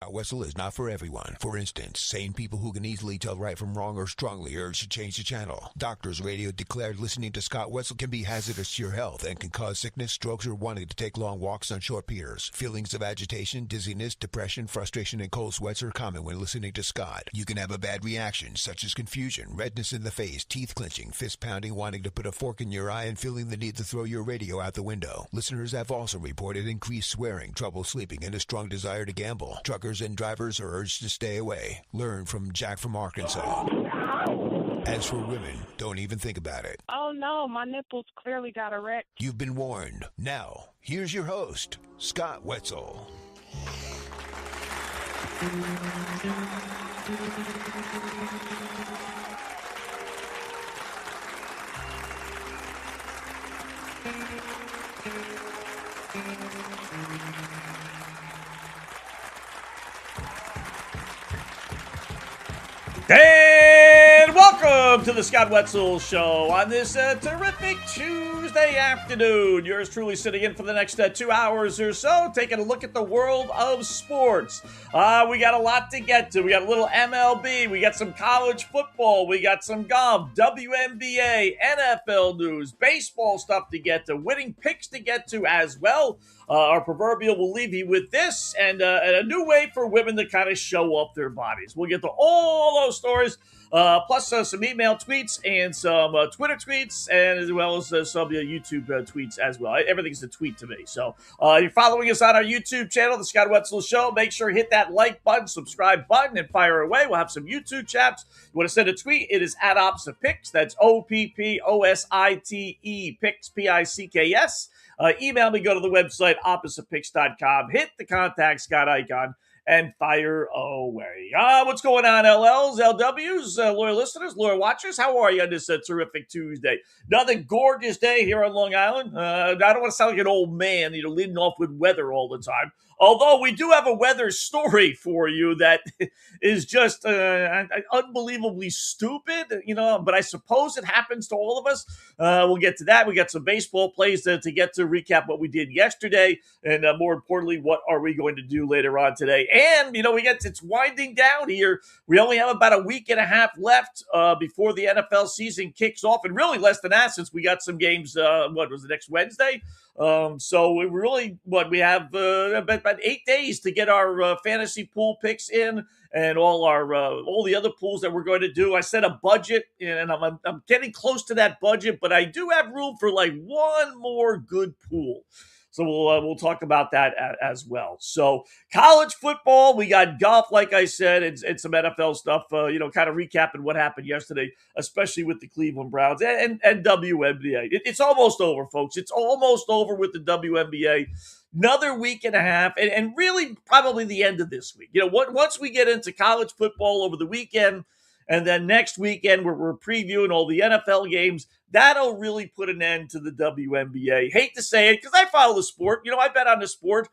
Scott Wetzel is not for everyone. For instance, sane people who can easily tell right from wrong or strongly urge to change the channel. Doctors Radio declared listening to Scott Wetzel can be hazardous to your health and can cause sickness, strokes, or wanting to take long walks on short piers. Feelings of agitation, dizziness, depression, frustration, and cold sweats are common when listening to Scott. You can have a bad reaction, such as confusion, redness in the face, teeth clenching, fist pounding, wanting to put a fork in your eye, and feeling the need to throw your radio out the window. Listeners have also reported increased swearing, trouble sleeping, and a strong desire to gamble. Truckers and drivers are urged to stay away. Learn from Jack from Arkansas. As for women, don't even think about it. Oh no, my nipples clearly got erect. You've been warned. Now, here's your host, Scott Wetzel. And welcome to the Scott Wetzel Show on this terrific Tuesday afternoon. Yours truly sitting in for the next 2 hours or so, taking a look at the world of sports. We got a lot to get to. We got a little MLB. We got some college football. We got some golf, WNBA, NFL news, baseball stuff to get to, winning picks to get to as well. Our proverbial will leave you with this and a new way for women to kind of show off their bodies. We'll get to all those stories, plus some email tweets and some Twitter tweets, and as well as some YouTube tweets as well. Everything's a tweet to me. So you're following us on our YouTube channel, The Scott Wetzel Show. Make sure to hit that like button, subscribe button, and fire away. We'll have some YouTube chats. You want to send a tweet? It is at Opposite Picks. That's OPPOSITE Picks, PICKS. Email me, go to the website, oppositepicks.com, hit the contact Scott icon, and fire away. What's going on, LLs, LWs, loyal listeners, loyal watchers? How are you on this terrific Tuesday? Another gorgeous day here on Long Island. I don't want to sound like an old man, leading off with weather all the time. Although we do have a weather story for you that is just unbelievably stupid, but I suppose it happens to all of us. We'll get to that. We got some baseball plays to get to recap what we did yesterday, and more importantly, what are we going to do later on today? And, it's winding down here. We only have about a week and a half left before the NFL season kicks off, and really less than that since we got some games, next Wednesday? So we really, we have about 8 days to get our fantasy pool picks in and all the other pools that we're going to do. I set a budget, and I'm getting close to that budget, but I do have room for like one more good pool. So we'll talk about that as well. So college football, we got golf, like I said, and some NFL stuff, kind of recapping what happened yesterday, especially with the Cleveland Browns and WNBA. It's almost over, folks. It's almost over with the WNBA. Another week and a half, and really probably the end of this week. Once we get into college football over the weekend, and then next weekend we're previewing all the NFL games, that'll really put an end to the WNBA. Hate to say it, because I follow the sport. I bet on the sport.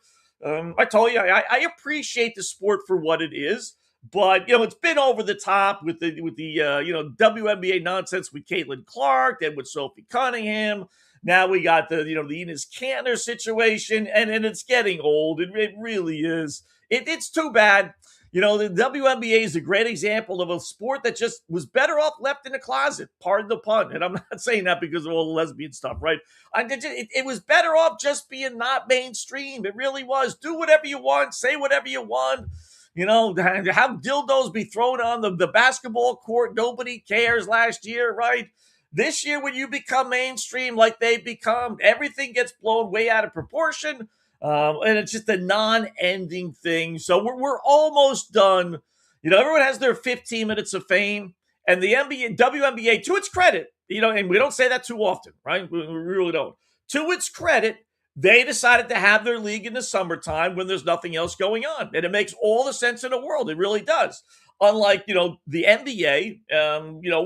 I told you, I appreciate the sport for what it is. But, it's been over the top with the WNBA nonsense with Caitlin Clark, then with Sophie Cunningham. Now we got the Enes Kanter situation, and it's getting old. It really is. It's too bad. The WNBA is a great example of a sport that just was better off left in the closet. Pardon the pun. And I'm not saying that because of all the lesbian stuff, right? It was better off just being not mainstream. It really was. Do whatever you want. Say whatever you want. Have dildos be thrown on the basketball court. Nobody cares last year, right? This year, when you become mainstream like they become, everything gets blown way out of proportion. And it's just a non-ending thing. So we're almost done. Everyone has their 15 minutes of fame. And the WNBA, to its credit, and we don't say that too often, right? We really don't. To its credit, they decided to have their league in the summertime when there's nothing else going on. And it makes all the sense in the world. It really does. Unlike, the NBA,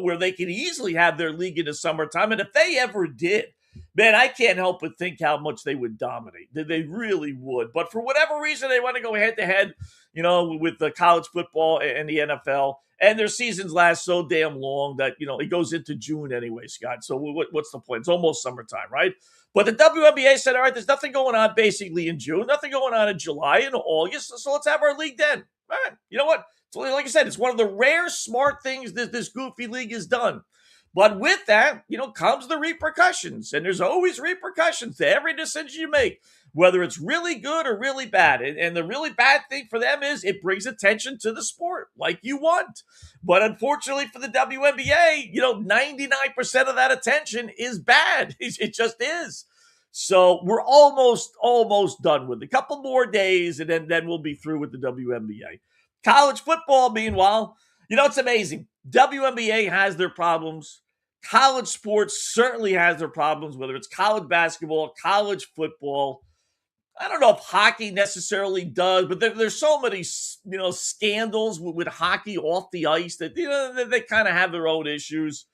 where they can easily have their league in the summertime. And if they ever did, man, I can't help but think how much they would dominate. They really would. But for whatever reason, they want to go head-to-head, with the college football and the NFL. And their seasons last so damn long that, it goes into June anyway, Scott. So what's the point? It's almost summertime, right? But the WNBA said, all right, there's nothing going on basically in June, nothing going on in July and August, so let's have our league then. All right, you know what? So like I said, it's one of the rare smart things that this goofy league has done. But with that, comes the repercussions. And there's always repercussions to every decision you make, whether it's really good or really bad. And the really bad thing for them is it brings attention to the sport like you want. But unfortunately for the WNBA, 99% of that attention is bad. It just is. So we're almost done with it. A couple more days, and then we'll be through with the WNBA. College football, meanwhile, it's amazing. WNBA has their problems. College sports certainly has their problems, whether it's college basketball, college football. I don't know if hockey necessarily does, but there's so many, scandals with hockey off the ice that, they kind of have their own issues.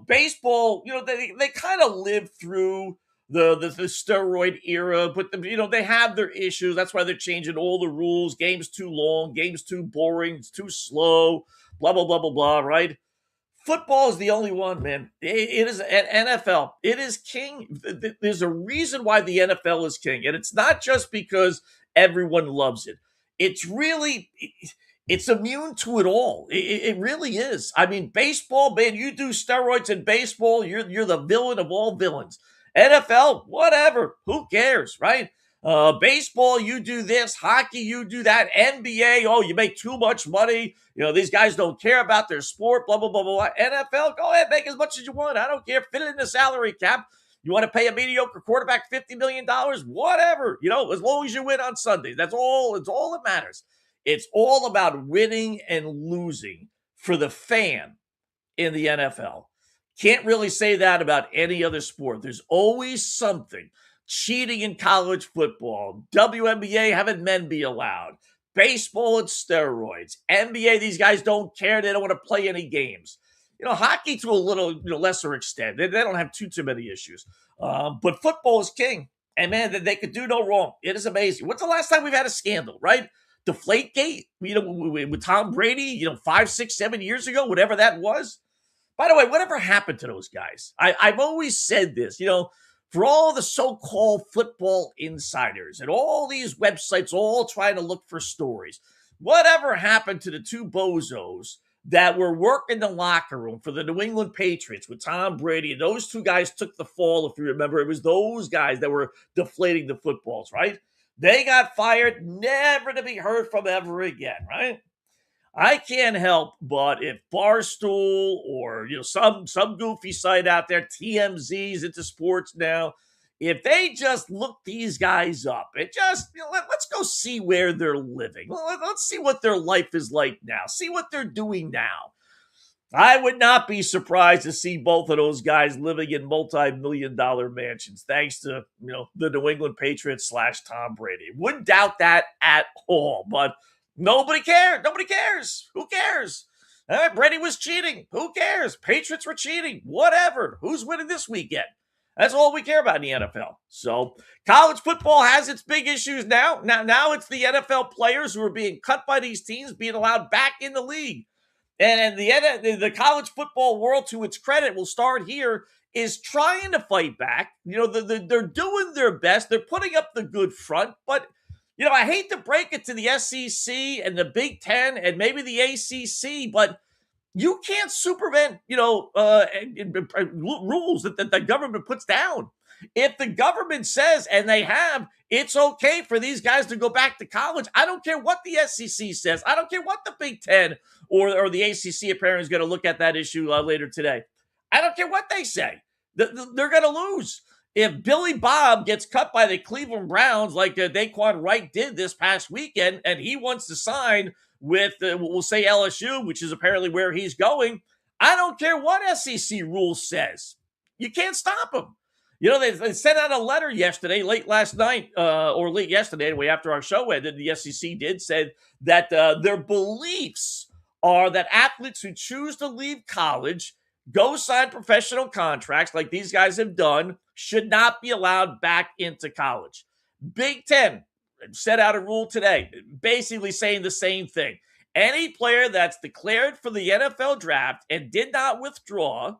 Baseball, they kind of live through the steroid era, but they have their issues. That's why they're changing all the rules. Games too long, games too boring, it's too slow, blah, blah, blah, blah, blah, right? Football is the only one, man. It is an NFL. It is king. There's a reason why the NFL is king, and it's not just because everyone loves it. It's immune to it all. It really is. I mean, baseball, man, you do steroids in baseball, you're the villain of all villains. NFL, whatever. Who cares, right? Baseball, you do this. Hockey, you do that. NBA, you make too much money. These guys don't care about their sport, blah, blah, blah, blah. NFL, go ahead, make as much as you want. I don't care. Fit it in the salary cap. You want to pay a mediocre quarterback $50 million? Whatever. As long as you win on Sunday. It's all that matters. It's all about winning and losing for the fan in the NFL. Can't really say that about any other sport. There's always something. Cheating in college football. WNBA, having men be allowed. Baseball and steroids. NBA, these guys don't care. They don't want to play any games. Hockey to a little lesser extent. They don't have too many issues. But football is king. And man, they could do no wrong. It is amazing. When's the last time we've had a scandal, right? Deflategate, with Tom Brady, 5, 6, 7 years ago, whatever that was. By the way, whatever happened to those guys? I've always said this, for all the so-called football insiders and all these websites all trying to look for stories, whatever happened to the two bozos that were working the locker room for the New England Patriots with Tom Brady? And those two guys took the fall, if you remember. It was those guys that were deflating the footballs, right? They got fired, never to be heard from ever again, right? I can't help but if Barstool or some goofy site out there, TMZ's into sports now, if they just look these guys up and just let's go see where they're living. Let's see what their life is like now. See what they're doing now. I would not be surprised to see both of those guys living in multi-million-dollar mansions, thanks to the New England Patriots / Tom Brady. Wouldn't doubt that at all, but. Nobody cared. Nobody cares. Who cares? All right, Brady was cheating. Who cares? Patriots were cheating. Whatever. Who's winning this weekend? That's all we care about in the NFL. So college football has its big issues now. Now it's the NFL players who are being cut by these teams being allowed back in the league. And the college football world, to its credit, will start here, is trying to fight back. They're doing their best. They're putting up the good front, but I hate to break it to the SEC and the Big Ten and maybe the ACC, but you can't circumvent, rules that the government puts down. If the government says, and they have, it's okay for these guys to go back to college, I don't care what the SEC says. I don't care what the Big Ten or the ACC apparently is going to look at that issue later today. I don't care what they say. They're going to lose. If Billy Bob gets cut by the Cleveland Browns like Daquan Wright did this past weekend, and he wants to sign with, we'll say LSU, which is apparently where he's going, I don't care what SEC rule says. You can't stop him. They sent out a letter yesterday, late last night, or late yesterday, anyway, after our show ended, the SEC said that their beliefs are that athletes who choose to leave college, go sign professional contracts like these guys have done, should not be allowed back into college. Big Ten set out a rule today, basically saying the same thing. Any player that's declared for the NFL draft and did not withdraw,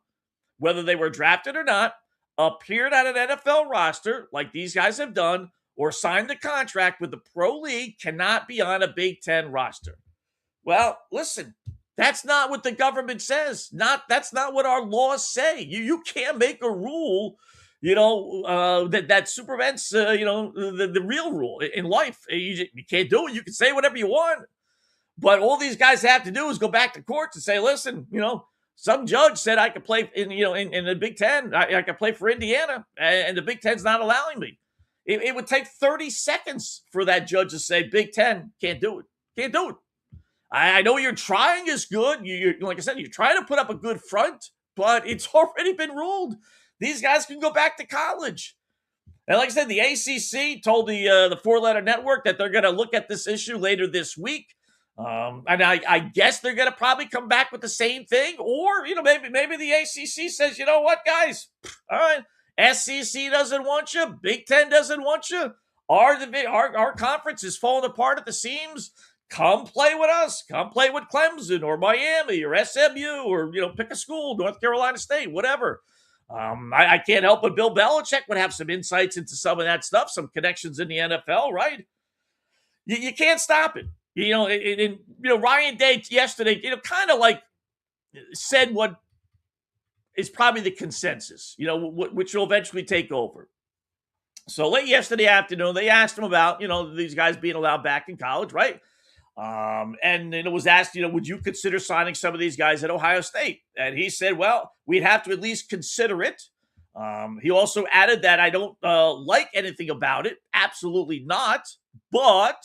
whether they were drafted or not, appeared on an NFL roster like these guys have done, or signed a contract with the pro league, cannot be on a Big Ten roster. Well, listen, that's not what the government says. That's not what our laws say. You can't make a rule, that supervents, the real rule in life. You can't do it. You can say whatever you want, but all these guys have to do is go back to courts and say, listen, some judge said I could play in the Big Ten. I could play for Indiana, and the Big Ten's not allowing me. It would take 30 seconds for that judge to say, Big Ten, can't do it. Can't do it. I know you're trying is good. You're like I said, you're trying to put up a good front, but it's already been ruled. These guys can go back to college. And like I said, the ACC told the four-letter network that they're going to look at this issue later this week. And I guess they're going to probably come back with the same thing. Or, maybe the ACC says, you know what, guys? All right. SEC doesn't want you. Big Ten doesn't want you. Our conference is falling apart at the seams. Come play with us. Come play with Clemson or Miami or SMU or, pick a school, North Carolina State, whatever. I can't help but Bill Belichick would have some insights into some of that stuff, some connections in the NFL, right? You can't stop it. Ryan Day yesterday, kind of like said what is probably the consensus, which will eventually take over. So late yesterday afternoon, they asked him about, these guys being allowed back in college, right? And it was asked, would you consider signing some of these guys at Ohio State? And he said, well, we'd have to at least consider it. He also added that I don't like anything about it. Absolutely not. But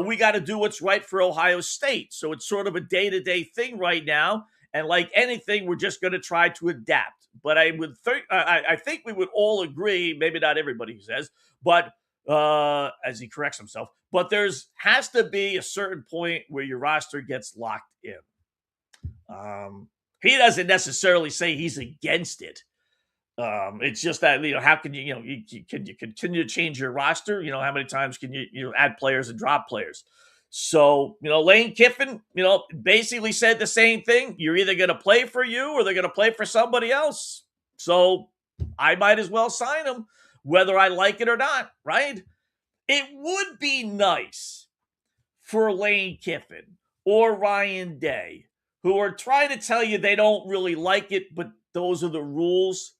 we got to do what's right for Ohio State. So it's sort of a day-to-day thing right now. And like anything, we're just going to try to adapt. But I think we would all agree, maybe not everybody says, but as he corrects himself, but has to be a certain point where your roster gets locked in. He doesn't necessarily say he's against it. It's just that, how can you continue to change your roster? How many times can you add players and drop players? So, Lane Kiffin, basically said the same thing. You're either going to play for you or they're going to play for somebody else. So I might as well sign him, whether I like it or not, right? It would be nice for Lane Kiffin or Ryan Day, who are trying to tell you they don't really like it, but those are the rules.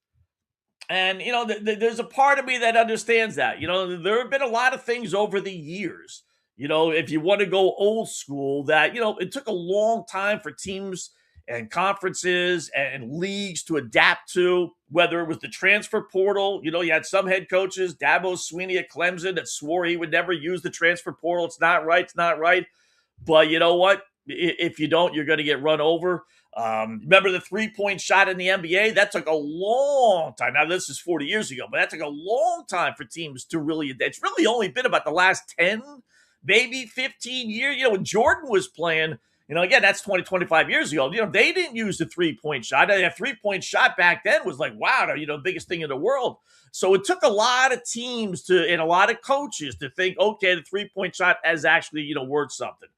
And, there's a part of me that understands that. There have been a lot of things over the years. If you want to go old school, that, it took a long time for teams and conferences and leagues to adapt to, whether it was the transfer portal. You had some head coaches, Dabo Swinney at Clemson, that swore he would never use the transfer portal. It's not right. But you know what? If you don't, you're going to get run over. Remember the three-point shot in the NBA? That took a long time. Now, this is 40 years ago, but that took a long time for teams to really – it's really only been about the last 10, maybe 15 years. When Jordan was playing, again, that's 20, 25 years ago. They didn't use the three-point shot. A three-point shot back then was like, wow, the biggest thing in the world. So it took a lot of teams and a lot of coaches to think, okay, the three-point shot is actually, worth something.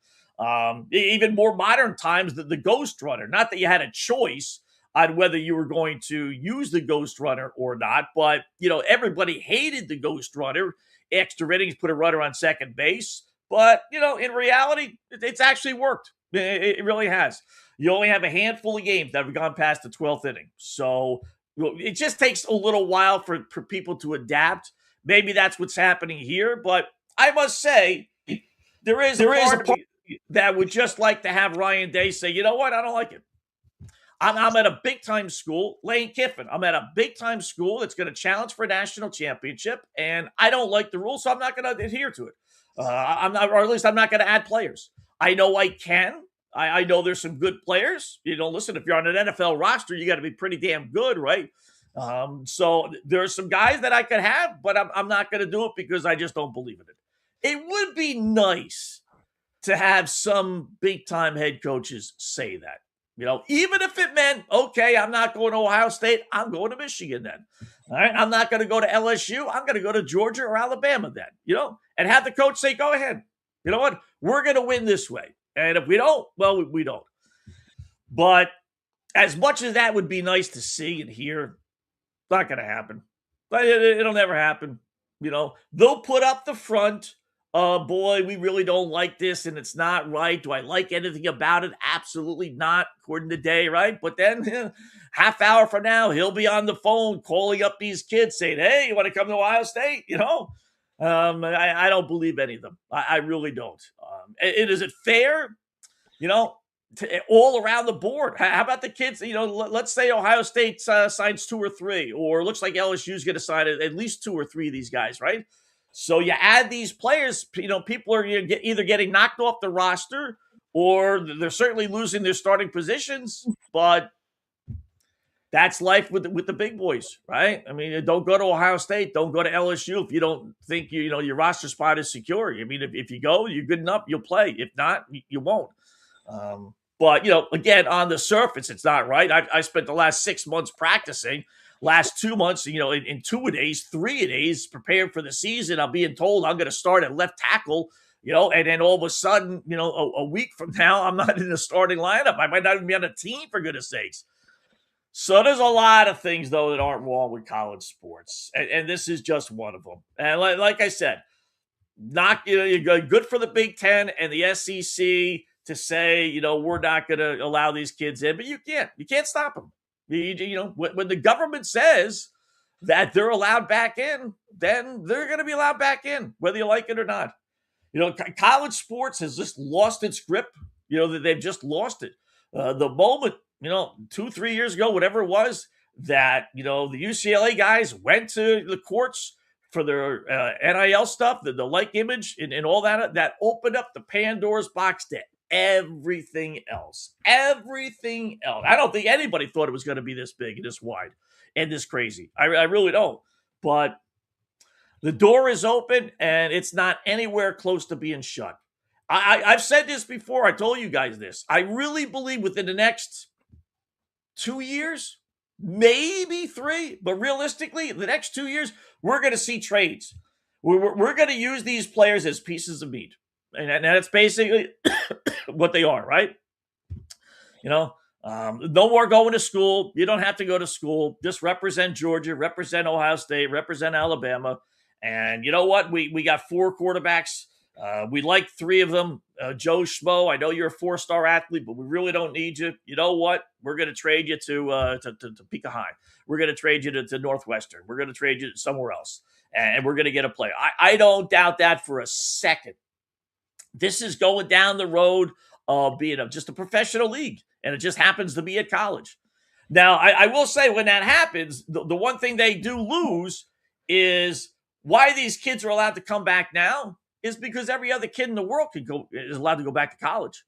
Even more modern times, the ghost runner. Not that you had a choice on whether you were going to use the ghost runner or not, but, everybody hated the ghost runner. Extra innings, put a runner on second base. But, in reality, it's actually worked. It really has. You only have a handful of games that have gone past the 12th inning. So it just takes a little while for people to adapt. Maybe that's what's happening here. But I must say, there is a part that would just like to have Ryan Day say, you know what, I don't like it. I'm at a big-time school, Lane Kiffin. I'm at a big-time school that's going to challenge for a national championship, and I don't like the rules, so I'm not going to adhere to it. I'm not going to add players. I know I can. I know there's some good players. Listen, if you're on an NFL roster, you got to be pretty damn good, right? So there's some guys that I could have, but I'm not going to do it because I just don't believe in it. It would be nice to have some big-time head coaches say that. Even if it meant, okay, I'm not going to Ohio State, I'm going to Michigan then. All right, I'm not going to go to LSU. I'm going to go to Georgia or Alabama then, and have the coach say, go ahead. You know what? We're going to win this way. And if we don't, well, we don't. But as much as that would be nice to see and hear, not going to happen. It'll never happen. They'll put up the front. Boy, we really don't like this and it's not right. Do I like anything about it? Absolutely not, according to Day, right? But then half hour from now, he'll be on the phone calling up these kids saying, hey, you want to come to Ohio State? I don't believe any of them. I really don't. Is it fair? All around the board. How about the kids? Let's say Ohio State signs 2 or 3, or looks like LSU's going to sign at least 2 or 3 of these guys, right? So you add these players, people are either getting knocked off the roster or they're certainly losing their starting positions, but that's life with the big boys, right? I mean, don't go to Ohio State, don't go to LSU if you don't think your roster spot is secure. I mean, if you go, you're good enough, you'll play. If not, you won't. But, again, on the surface, it's not right. I spent the last 6 months practicing, last 2 months, in 2-a-days, 3-a-days, preparing for the season. I'm being told I'm going to start at left tackle, and then all of a sudden, a week from now, I'm not in the starting lineup. I might not even be on a team, for goodness sakes. So there's a lot of things, though, that aren't wrong with college sports. And this is just one of them. And like I said, you're good for the Big Ten and the SEC to say, we're not going to allow these kids in, but you can't stop them. When the government says that they're allowed back in, then they're going to be allowed back in, whether you like it or not. College sports has just lost its grip. That they've just lost it. The moment, 2-3 years ago, whatever it was, that, the UCLA guys went to the courts for their NIL stuff, the like image and all that opened up the Pandora's box to everything else. I don't think anybody thought it was going to be this big and this wide and this crazy. I really don't. But the door is open and it's not anywhere close to being shut. I've said this before. I told you guys this. I really believe within the next 2 years, maybe 3, but realistically, the next 2 years, we're going to see trades. We're going to use these players as pieces of meat. And that's basically what they are, right? No more going to school. You don't have to go to school. Just represent Georgia, represent Ohio State, represent Alabama. And you know what? We got 4 quarterbacks. We like 3 of them. Joe Schmo, I know you're a 4-star athlete, but we really don't need you. You know what? We're going to trade you to Topeka High. We're going to trade you to Northwestern. We're going to trade you somewhere else. And we're going to get a player. I don't doubt that for a second. This is going down the road of being just a professional league, and it just happens to be at college. Now, I will say when that happens, the one thing they do lose is why these kids are allowed to come back now is because every other kid in the world is allowed to go back to college,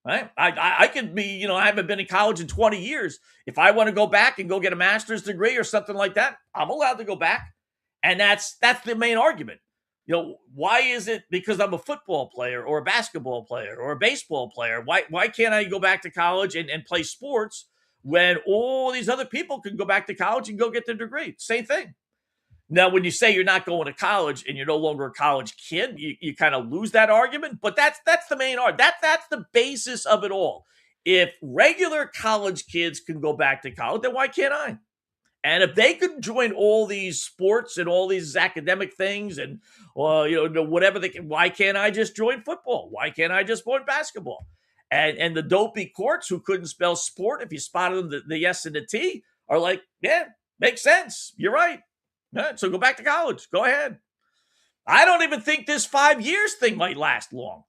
right? I could be, I haven't been in college in 20 years. If I want to go back and go get a master's degree or something like that, I'm allowed to go back. And that's the main argument. Why is it because I'm a football player or a basketball player or a baseball player? Why can't I go back to college and play sports when all these other people can go back to college and go get their degree? Same thing. Now, when you say you're not going to college and you're no longer a college kid, you kind of lose that argument. But that's the main argument. That's the basis of it all. If regular college kids can go back to college, then why can't I? And if they could join all these sports and all these academic things and whatever they can, why can't I just join football? Why can't I just join basketball? And the dopey courts who couldn't spell sport, if you spotted them, the S and the T, are like, yeah, makes sense. You're right. So go back to college. Go ahead. I don't even think this 5 years thing might last long.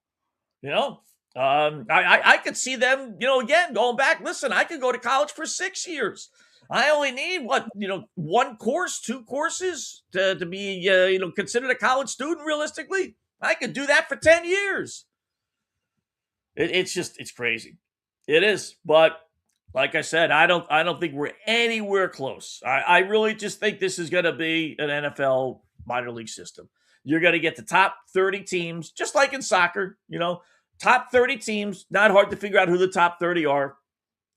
I could see them, again, going back. Listen, I could go to college for 6 years. I only need 1 course, 2 courses to be, considered a college student realistically. I could do that for 10 years. It's crazy. It is. But like I said, I don't think we're anywhere close. I really just think this is going to be an NFL minor league system. You're going to get the top 30 teams, just like in soccer, top 30 teams. Not hard to figure out who the top 30 are.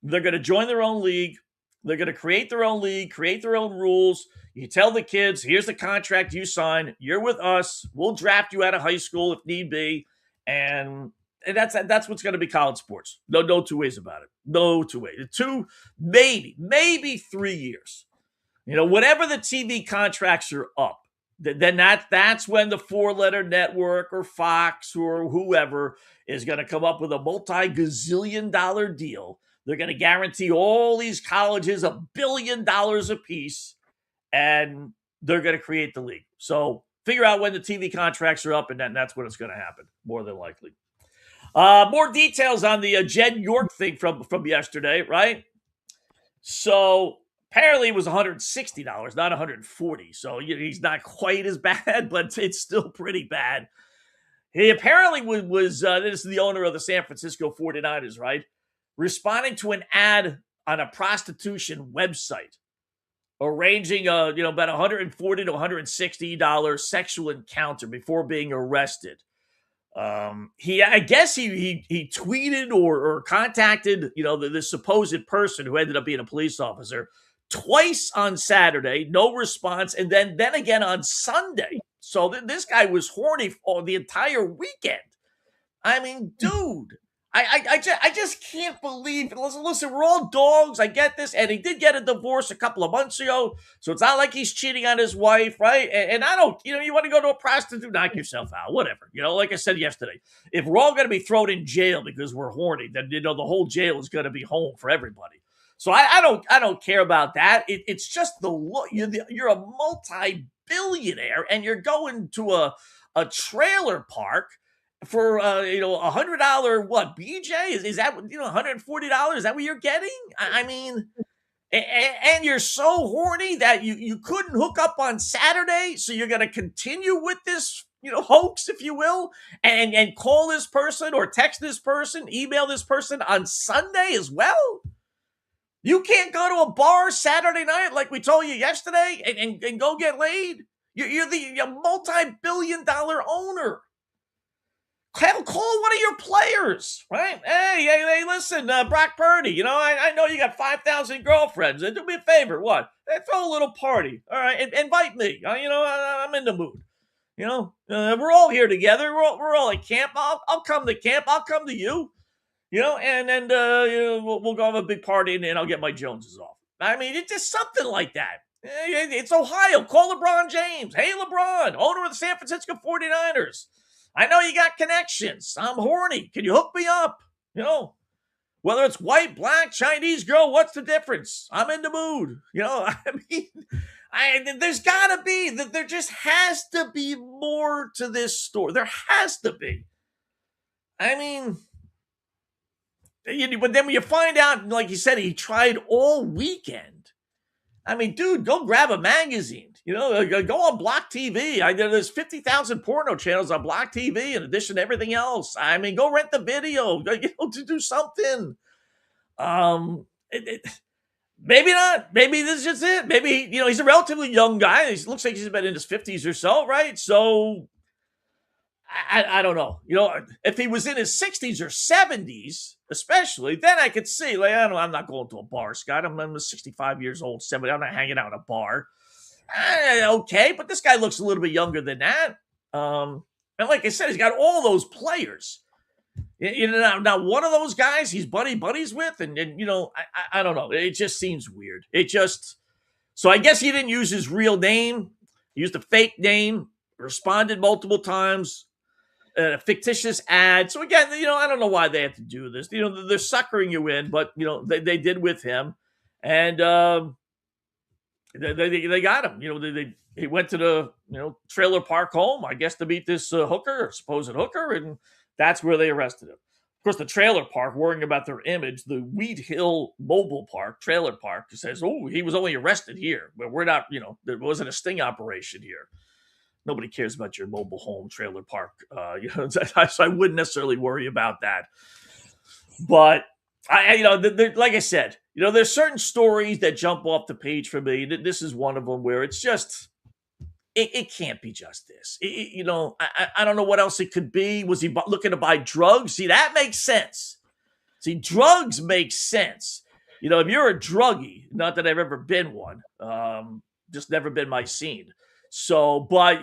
They're going to join their own league. They're going to create their own league, create their own rules. You tell the kids, here's the contract you sign. You're with us. We'll draft you out of high school if need be. And that's what's going to be college sports. No two ways about it. No two ways. Maybe 3 years. Whatever the TV contracts are up, then that's when the 4-letter network or Fox or whoever is going to come up with a multi-gazillion-dollar deal. They're going to guarantee all these colleges $1 billion apiece, and they're going to create the league. So figure out when the TV contracts are up, and that's when it's going to happen, more than likely. More details on the Jed York thing from yesterday, right? So apparently it was $160, not $140. So he's not quite as bad, but it's still pretty bad. He apparently was this is the owner of the San Francisco 49ers, right? Responding to an ad on a prostitution website, arranging about $140 to $160 sexual encounter before being arrested. I guess he tweeted or contacted the supposed person who ended up being a police officer twice on Saturday, no response, and then again on Sunday. So this guy was horny for the entire weekend. I mean, dude. I just can't believe it. Listen, we're all dogs. I get this. And he did get a divorce a couple of months ago. So it's not like he's cheating on his wife, right? And I don't, you want to go to a prostitute, knock yourself out, whatever. Like I said yesterday, if we're all going to be thrown in jail because we're horny, then, the whole jail is going to be home for everybody. So I don't care about that. It's just the look. You're a multi-billionaire and you're going to a trailer park for $100 what BJ is that $140? Is that what you're getting? I mean, and you're so horny that you couldn't hook up on Saturday, so you're going to continue with this hoax, if you will, and call this person or text this person, email this person on Sunday as well. You can't go to a bar Saturday night like we told you yesterday and go get laid. You're the multi-billion-dollar owner. Call one of your players, right? Hey, listen, Brock Purdy, I know you got 5,000 girlfriends. Do me a favor, what? Throw a little party, all right? Invite me. I'm in the mood. We're all here together. We're all at camp. I'll come to camp. I'll come to you. And then we'll go have a big party, and I'll get my Joneses off. I mean, it's just something like that. It's Ohio. Call LeBron James. Hey, LeBron, owner of the San Francisco 49ers. I know you got connections. I'm horny. Can you hook me up? Whether it's white, black, Chinese girl, what's the difference? I'm in the mood. I mean, there's got to be, there just has to be more to this story. There has to be. I mean, but then when you find out, like you said, he tried all weekend. I mean, dude, go grab a magazine. Go on Block TV. There's 50,000 porno channels on Block TV in addition to everything else. I mean, go rent the video. To do something. Maybe not. Maybe this is just it. Maybe, he's a relatively young guy. He looks like he's been in his 50s or so, right? So, I don't know. If he was in his 60s or 70s, especially, then I could see, I'm not going to a bar, Scott. I'm 65 years old, 70. I'm not hanging out in a bar. Okay, but this guy looks a little bit younger than that. And like I said, he's got all those players. Now one of those guys he's buddies with, and I don't know. It just seems weird. So I guess he didn't use his real name. He used a fake name, responded multiple times, a fictitious ad. So again, I don't know why they have to do this. They're suckering you in, but they did with him, and they got him. He went to the trailer park home, I guess, to meet this supposed hooker, and that's where they arrested him. Of course, the trailer park, worrying about their image, the Wheat Hill Mobile Park, trailer park, says, "Oh, he was only arrested here, but we're not. There wasn't a sting operation here." Nobody cares about your mobile home trailer park, so I wouldn't necessarily worry about that. But like I said, there's certain stories that jump off the page for me. This is one of them where it's just, it can't be just this. I don't know what else it could be. Was he looking to buy drugs? See, that makes sense. See, drugs make sense. If you're a druggie, not that I've ever been one, just never been my scene. So, but,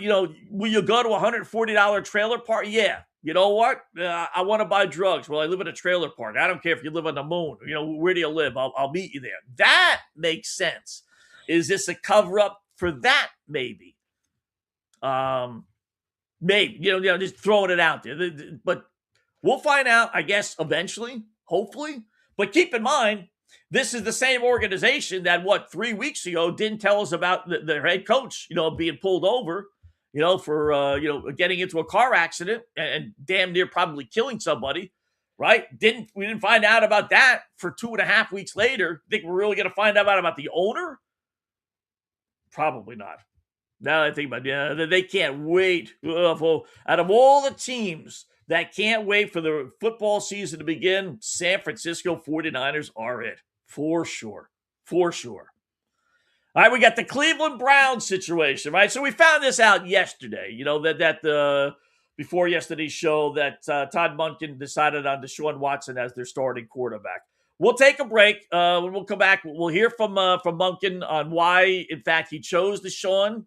will you go to a $140 trailer park? Yeah. You know what? I want to buy drugs. Well, I live in a trailer park. I don't care if you live on the moon. Where do you live? I'll meet you there. That makes sense. Is this a cover up for that? Maybe. Maybe. Just throwing it out there. But we'll find out, I guess, eventually, hopefully. But keep in mind, this is the same organization that, 3 weeks ago didn't tell us about their head coach, being pulled over, for, getting into a car accident and damn near probably killing somebody, right? We didn't find out about that for 2.5 weeks later. Think we're really going to find out about the owner? Probably not. Now that I think about it, they can't wait. Out of all the teams that can't wait for the football season to begin, San Francisco 49ers are it. For sure. For sure. All right, we got the Cleveland Browns situation, right? So we found this out yesterday, before yesterday's show that Todd Monken decided on Deshaun Watson as their starting quarterback. We'll take a break. When we'll come back, we'll hear from Monken on why, in fact, he chose Deshaun.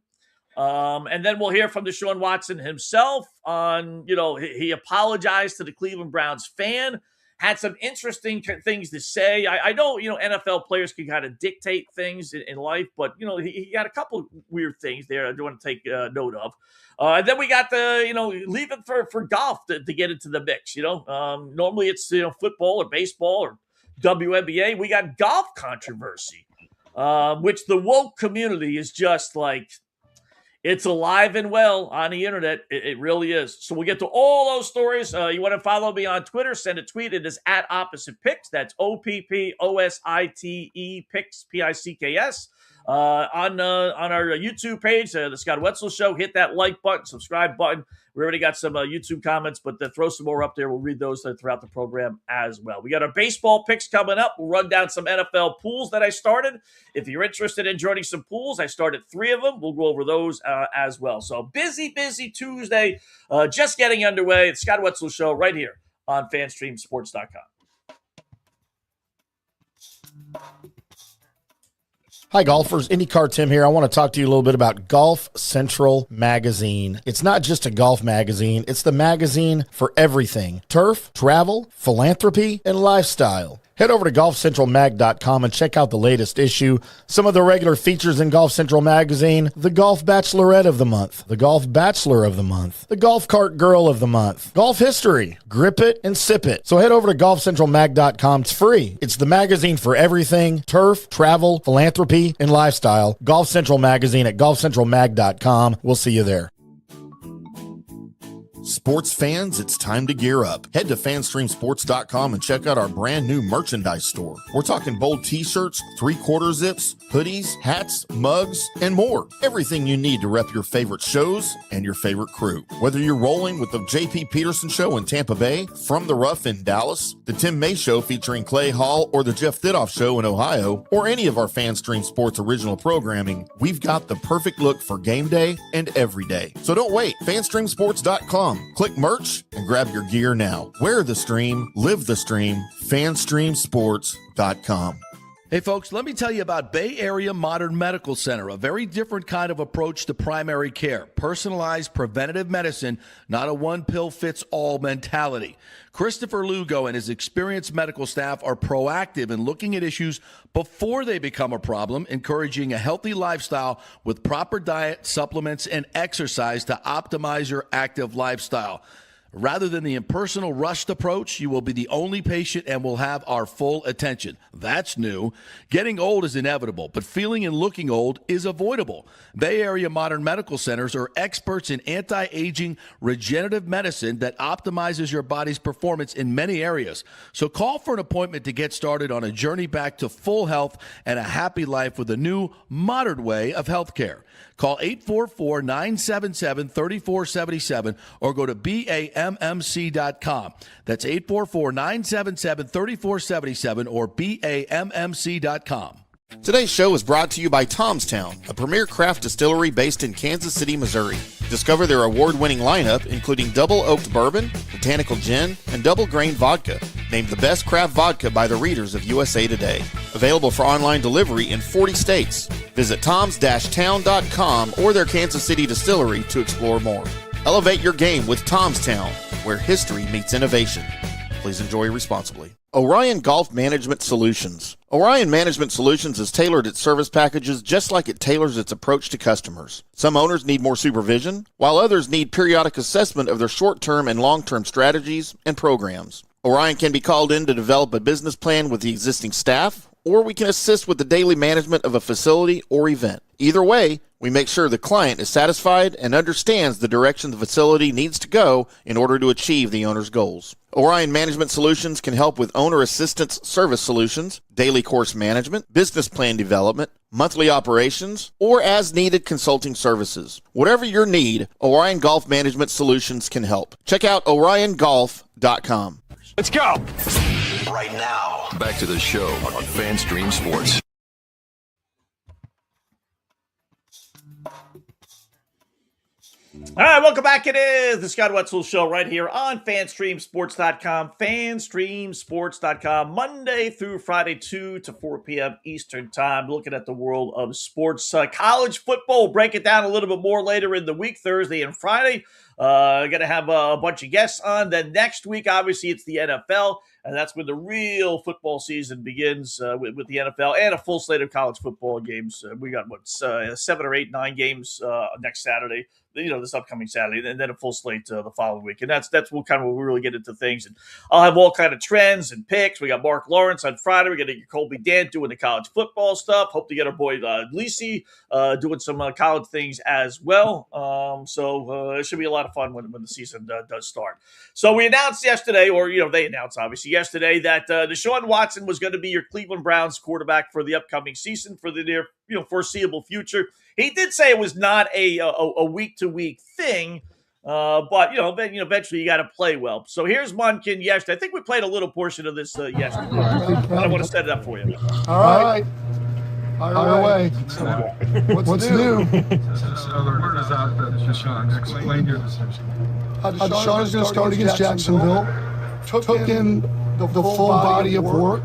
And then we'll hear from Deshaun Watson himself on, he apologized to the Cleveland Browns fan, had some interesting things to say. I know, NFL players can kind of dictate things in life, but, he got a couple weird things there I do want to take note of. And then we got the, leaving for golf to get into the mix, normally it's, football or baseball or WNBA. We got golf controversy, which the woke community is just like, it's alive and well on the internet. It really is. So we'll get to all those stories. You want to follow me on Twitter, send a tweet. It is at Opposite Picks. That's OPPOSITE Picks, PICKS. On our YouTube page, the Scott Wetzel Show, hit that like button, subscribe button. We already got some YouTube comments, but throw some more up there. We'll read those throughout the program as well. We got our baseball picks coming up. We'll run down some NFL pools that I started. If you're interested in joining some pools, I started 3 of them. We'll go over those as well. So busy Tuesday, just getting underway. It's Scott Wetzel Show right here on FanStreamSports.com. Hi, golfers. IndyCar Tim here. I want to talk to you a little bit about Golf Central Magazine. It's not just a golf magazine. It's the magazine for everything. Turf, travel, philanthropy, and lifestyle. Head over to golfcentralmag.com and check out the latest issue. Some of the regular features in Golf Central Magazine: the Golf Bachelorette of the Month, the Golf Bachelor of the Month, the Golf Cart Girl of the Month, Golf History, Grip It and Sip It. So head over to golfcentralmag.com. It's free. It's the magazine for everything: turf, travel, philanthropy, and lifestyle. Golf Central Magazine at golfcentralmag.com. We'll see you there. Sports fans, it's time to gear up. Head to FanStreamSports.com and check out our brand new merchandise store. We're talking bold t-shirts, 3/4 zips, hoodies, hats, mugs, and more. Everything you need to rep your favorite shows and your favorite crew. Whether you're rolling with the J.P. Peterson Show in Tampa Bay, From the Rough in Dallas, the Tim May Show featuring Clay Hall, or the Jeff Thidoff Show in Ohio, or any of our FanStream Sports original programming, we've got the perfect look for game day and every day. So don't wait. FanStreamSports.com. Click merch and grab your gear now. Wear the stream, live the stream. FanStreamSports.com. Hey folks, let me tell you about Bay Area Modern Medical Center, a very different kind of approach to primary care. Personalized preventative medicine, not a one-pill-fits-all mentality. Christopher Lugo and his experienced medical staff are proactive in looking at issues before they become a problem, encouraging a healthy lifestyle with proper diet, supplements, and exercise to optimize your active lifestyle. Rather than the impersonal, rushed approach, you will be the only patient and will have our full attention. That's new. Getting old is inevitable, but feeling and looking old is avoidable. Bay Area Modern Medical Centers are experts in anti-aging regenerative medicine that optimizes your body's performance in many areas. So call for an appointment to get started on a journey back to full health and a happy life with a new, modern way of healthcare. Call 844-977-3477 or go to BAMMC.com. That's 844-977-3477 or BAMMC.com. Today's show is brought to you by Tomstown, a premier craft distillery based in Kansas City, Missouri. Discover their award-winning lineup, including double oaked bourbon, botanical gin, and double grain vodka. named the best craft vodka by the readers of USA Today. Available for online delivery in 40 states. Visit toms-town.com or their Kansas City distillery to explore more. Elevate your game with Tom's Town, where history meets innovation. Please enjoy responsibly. Orion Golf Management Solutions. Orion Management Solutions has tailored its service packages just like it tailors its approach to customers. Some owners need more supervision, while others need periodic assessment of their short-term and long-term strategies and programs. Orion can be called in to develop a business plan with the existing staff, or we can assist with the daily management of a facility or event. Either way, we make sure the client is satisfied and understands the direction the facility needs to go in order to achieve the owner's goals. Orion Management Solutions can help with owner assistance service solutions, daily course management, business plan development, monthly operations, or as-needed consulting services. Whatever your need, Orion Golf Management Solutions can help. Check out oriongolf.com. Let's go. Right now, back to the show on FanStream Sports. All right, welcome back. It is the Scott Wetzel Show right here on FanStreamSports.com. FanStreamSports.com, Monday through Friday, 2 to 4 p.m. Eastern Time. Looking at the world of sports. College football, we'll break it down a little bit more later in the week, Thursday and Friday. Going to have a bunch of guests on. Then next week, obviously, it's the NFL. And that's when the real football season begins with the NFL and a full slate of college football games. We got, 7 or 8, 9 games next Saturday, this upcoming Saturday, and then a full slate the following week. And that's what kind of where we really get into things. And I'll have all kind of trends and picks. We got Mark Lawrence on Friday. We're going to get Colby Dant doing the college football stuff. Hope to get our boy Lisi doing some college things as well. So it should be a lot of fun when the season does start. So we announced yesterday, or they announced obviously yesterday, that Deshaun Watson was going to be your Cleveland Browns quarterback for the upcoming season for the near foreseeable future. He did say it was not a week-to-week thing, but eventually you got to play well. So here's Munkin yesterday. I think we played a little portion of this yesterday. I want to set it up for you. All right. Fire away. What's new? So the word is out that Deshaun, explain your decision. Deshaun is going to start against Jacksonville. Took in the full body of work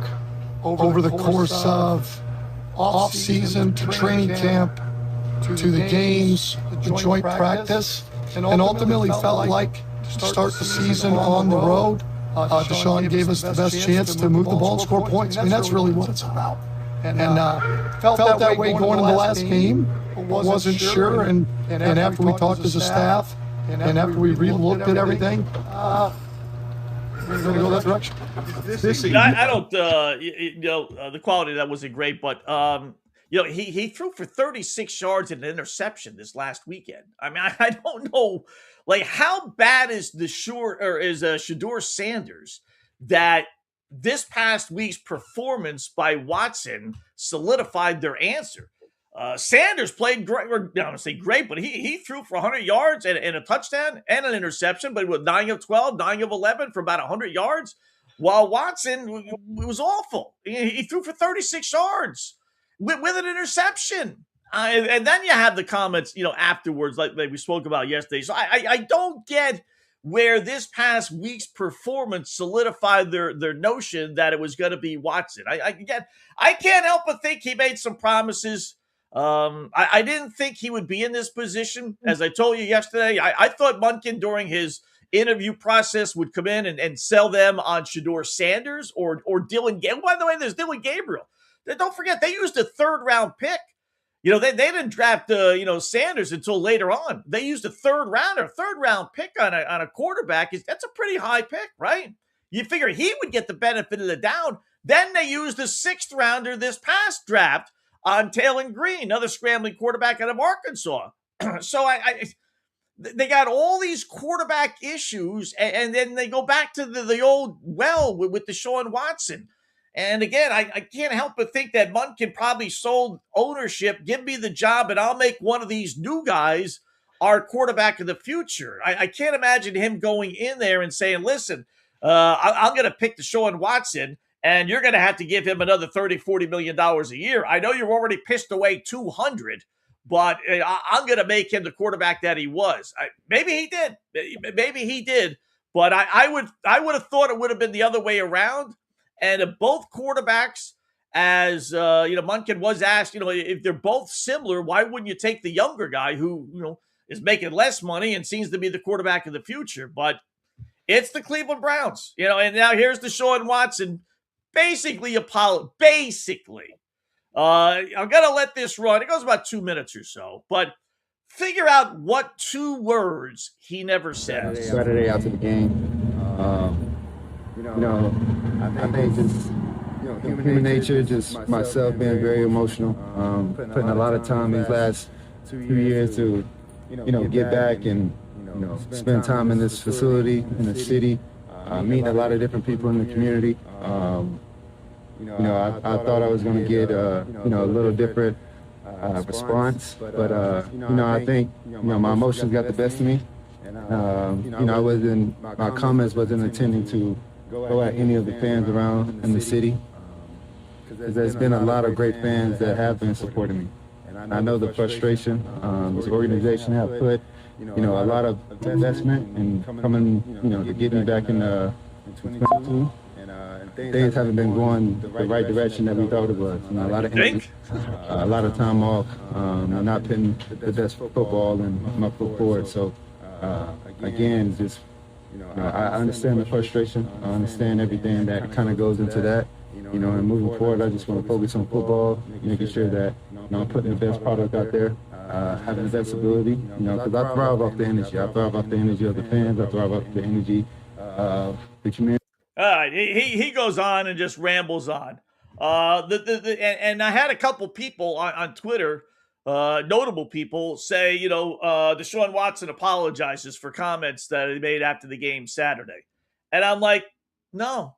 over the course of off-season to training camp to the games, the joint practice, and ultimately felt like to start the season on the road, Deshaun gave us the best chance to move the ball and score points. I mean, that's really what it's about. And felt that way going into the last game, wasn't sure, and after we talked as a staff, and after we re-looked at everything, we're going to go that direction. I don't, the quality of that wasn't great, but he threw for 36 yards and an interception this last weekend. I mean, I don't know, how bad is Shedeur Sanders that this past week's performance by Watson solidified their answer. Sanders played great, or I don't want to say great, but he threw for 100 yards and a touchdown and an interception, but with 9 of 12, 9 of 11 for about 100 yards, while Watson was awful. He threw for 36 yards with an interception. And then you have the comments, afterwards, like we spoke about yesterday. So I don't get where this past week's performance solidified their notion that it was going to be Watson. I can't help but think he made some promises. I didn't think he would be in this position. As I told you yesterday, I thought Munkin during his interview process would come in and sell them on Shedeur Sanders or Dylan Gabriel. By the way, there's Dylan Gabriel. Don't forget, they used a 3rd-round pick. They didn't draft Sanders until later on. They used a 3rd-round pick on a quarterback. That's a pretty high pick, right? You figure he would get the benefit of the doubt. Then they used a 6th-rounder this past draft on Taylor Green, another scrambling quarterback out of Arkansas. So they got all these quarterback issues, and then they go back to the old well with Deshaun Watson. And again, I can't help but think that Munkin probably sold ownership, give me the job, and I'll make one of these new guys our quarterback of the future. I can't imagine him going in there and saying, listen, I'm going to pick Deshaun Watson, and you're going to have to give him another $30, $40 million a year. I know you've already pissed away 200, but I'm going to make him the quarterback that he was. Maybe he did. But I would have thought it would have been the other way around. And if both quarterbacks, as Munkin was asked, if they're both similar, why wouldn't you take the younger guy who is making less money and seems to be the quarterback of the future? But it's the Cleveland Browns, and now here's Deshaun Watson. Basically, I'm going to let this run. It goes about 2 minutes or so, but figure out what 2 words he never said. Saturday after the game, I think just, human nature, just myself being very emotional, putting a lot of time these last 2 years to, get back and, spend time in this facility, in the city, meeting a lot of different people in the community. I thought I was going to get, a little different response, but, I think, my emotions got the best of me. My comments wasn't intending to go at any of the fans around in the city, because there's been a lot of great fans that have been supporting me. And I know the frustration this organization have put, a lot of investment and coming, to get me back in 2022. Things haven't been going the right direction that we thought it was. A lot of energy, a lot of time off, not putting the best football in my foot forward. So, again, just, I understand the frustration. I understand everything that kind of goes into that. And moving forward, I just want to focus on football, making sure that, I'm putting the best product out there, having the best ability, because I thrive off the energy. I thrive off the energy of the fans. I thrive off the energy of the community. All right, he goes on and just rambles on. And I had a couple people on Twitter, notable people, say, Deshaun Watson apologizes for comments that he made after the game Saturday. And I'm like, no,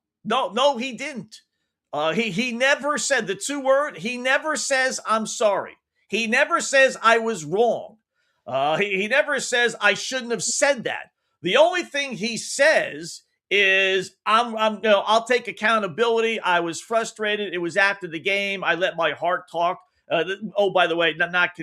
he didn't. He never said the 2 word. He never says, I'm sorry. He never says I was wrong. He never says I shouldn't have said that. The only thing he says is I'll take accountability. I was frustrated. It was after the game. I let my heart talk. By the way, not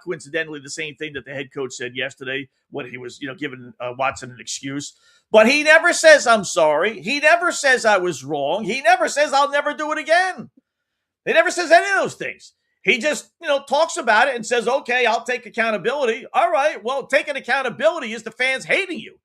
coincidentally the same thing that the head coach said yesterday when he was, giving Watson an excuse. But he never says I'm sorry. He never says I was wrong. He never says I'll never do it again. He never says any of those things. He just, talks about it and says, okay, I'll take accountability. All right, well, taking accountability is the fans hating you.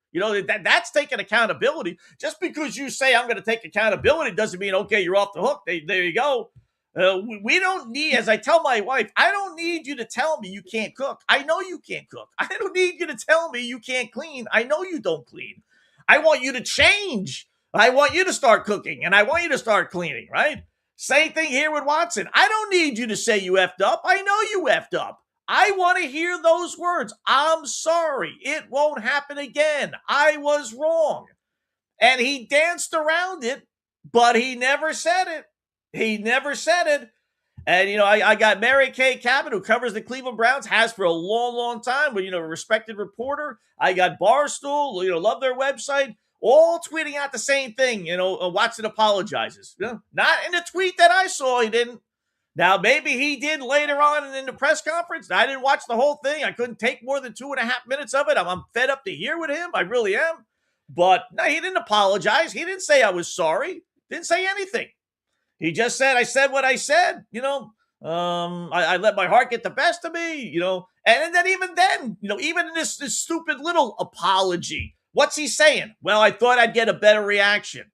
That's taking accountability. Just because you say I'm going to take accountability doesn't mean, okay, you're off the hook. There you go. We don't need, as I tell my wife, I don't need you to tell me you can't cook. I know you can't cook. I don't need you to tell me you can't clean. I know you don't clean. I want you to change. I want you to start cooking, and I want you to start cleaning, right? Same thing here with Watson. I don't need you to say you effed up. I know you effed up. I want to hear those words. I'm sorry. It won't happen again. I was wrong. And he danced around it, but he never said it. He never said it. And, I got Mary Kay Cabot, who covers the Cleveland Browns, has for a long, long time, but, a respected reporter. I got Barstool, love their website, all tweeting out the same thing. Watson apologizes. Not in the tweet that I saw, he didn't. Now, maybe he did later on in the press conference. I didn't watch the whole thing. I couldn't take more than 2.5 minutes of it. I'm fed up to hear with him. I really am. But no, he didn't apologize. He didn't say I was sorry. Didn't say anything. He just said, I said what I said, I let my heart get the best of me, and then even in this stupid little apology, what's he saying? Well, I thought I'd get a better reaction.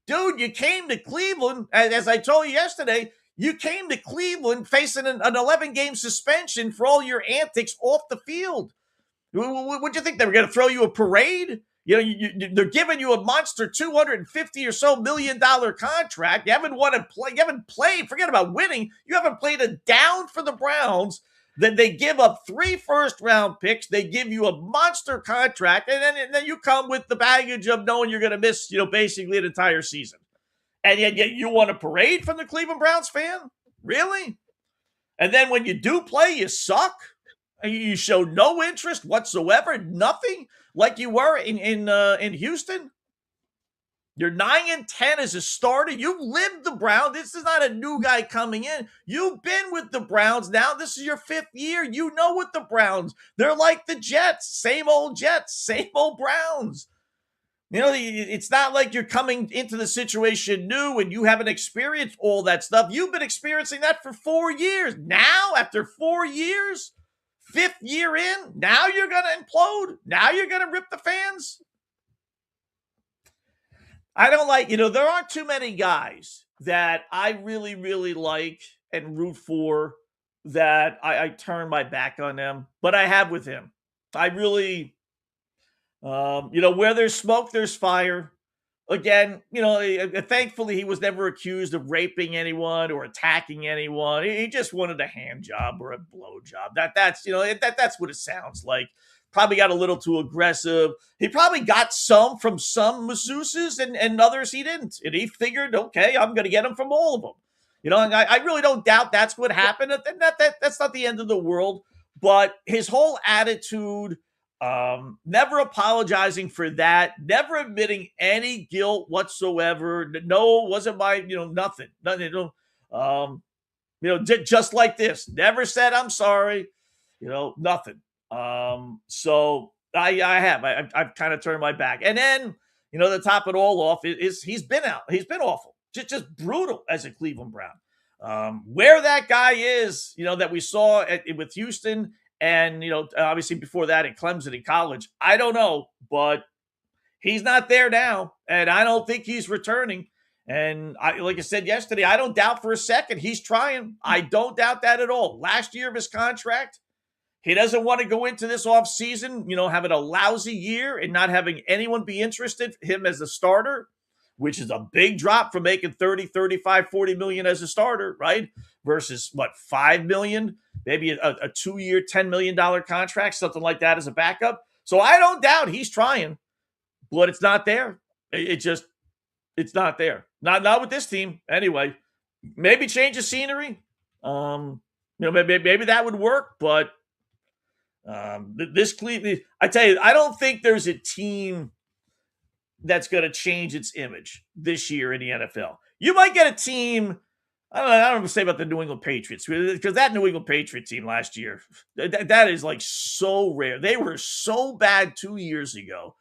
Dude, you came to Cleveland, as I told you yesterday, you came to Cleveland facing an 11-game suspension for all your antics off the field. What do you think? They were going to throw you a parade? They're giving you a monster $250 or so million contract. You haven't played. Forget about winning. You haven't played a down for the Browns. Then they give up 3 first-round picks. They give you a monster contract, and then you come with the baggage of knowing you're going to miss, basically an entire season. And yet you want a parade from the Cleveland Browns fan? Really? And then when you do play, you suck. You show no interest whatsoever, nothing, like you were in Houston. You're 9-10 as a starter. You've lived the Browns. This is not a new guy coming in. You've been with the Browns now. This is your 5th year. You know what the Browns. They're like the Jets. Same old Jets, same old Browns. It's not like you're coming into the situation new and you haven't experienced all that stuff. You've been experiencing that for 4 years. Now, after 4 years, 5th year in, now you're going to implode. Now you're going to rip the fans. I don't like, there aren't too many guys that I really, really like and root for that I turn my back on them, but I have with him. I really, where there's smoke, there's fire. Again, thankfully he was never accused of raping anyone or attacking anyone. He just wanted a hand job or a blow job. That's what it sounds like. Probably got a little too aggressive. He probably got some from some masseuses and others he didn't. And he figured, okay, I'm going to get them from all of them. And I really don't doubt that's what happened. That's not the end of the world. But his whole attitude, never apologizing for that, never admitting any guilt whatsoever. No, wasn't my, nothing. Just like this. Never said I'm sorry. Nothing. So I've kind of turned my back. And then, to top it all off is he's been out. He's been awful. Just brutal as a Cleveland Brown. Where that guy is, that we saw with Houston and, obviously before that at Clemson in college, I don't know, but he's not there now. And I don't think he's returning. And like I said yesterday, I don't doubt for a second he's trying. I don't doubt that at all. Last year of his contract, he doesn't want to go into this offseason, having a lousy year and not having anyone be interested in him as a starter, which is a big drop from making 30, 35, 40 million as a starter, right? Versus 5 million, maybe a 2-year, $10 million contract, something like that as a backup. So I don't doubt he's trying, but it's not there. It's not there. Not with this team. Anyway, maybe change the scenery. Maybe that would work, but this Cleveland, I tell you, I don't think there's a team that's going to change its image this year in the NFL. You might get a team, I don't know what to say about the New England Patriots, because that New England Patriot team last year, that is like so rare. They were so bad 2 years ago,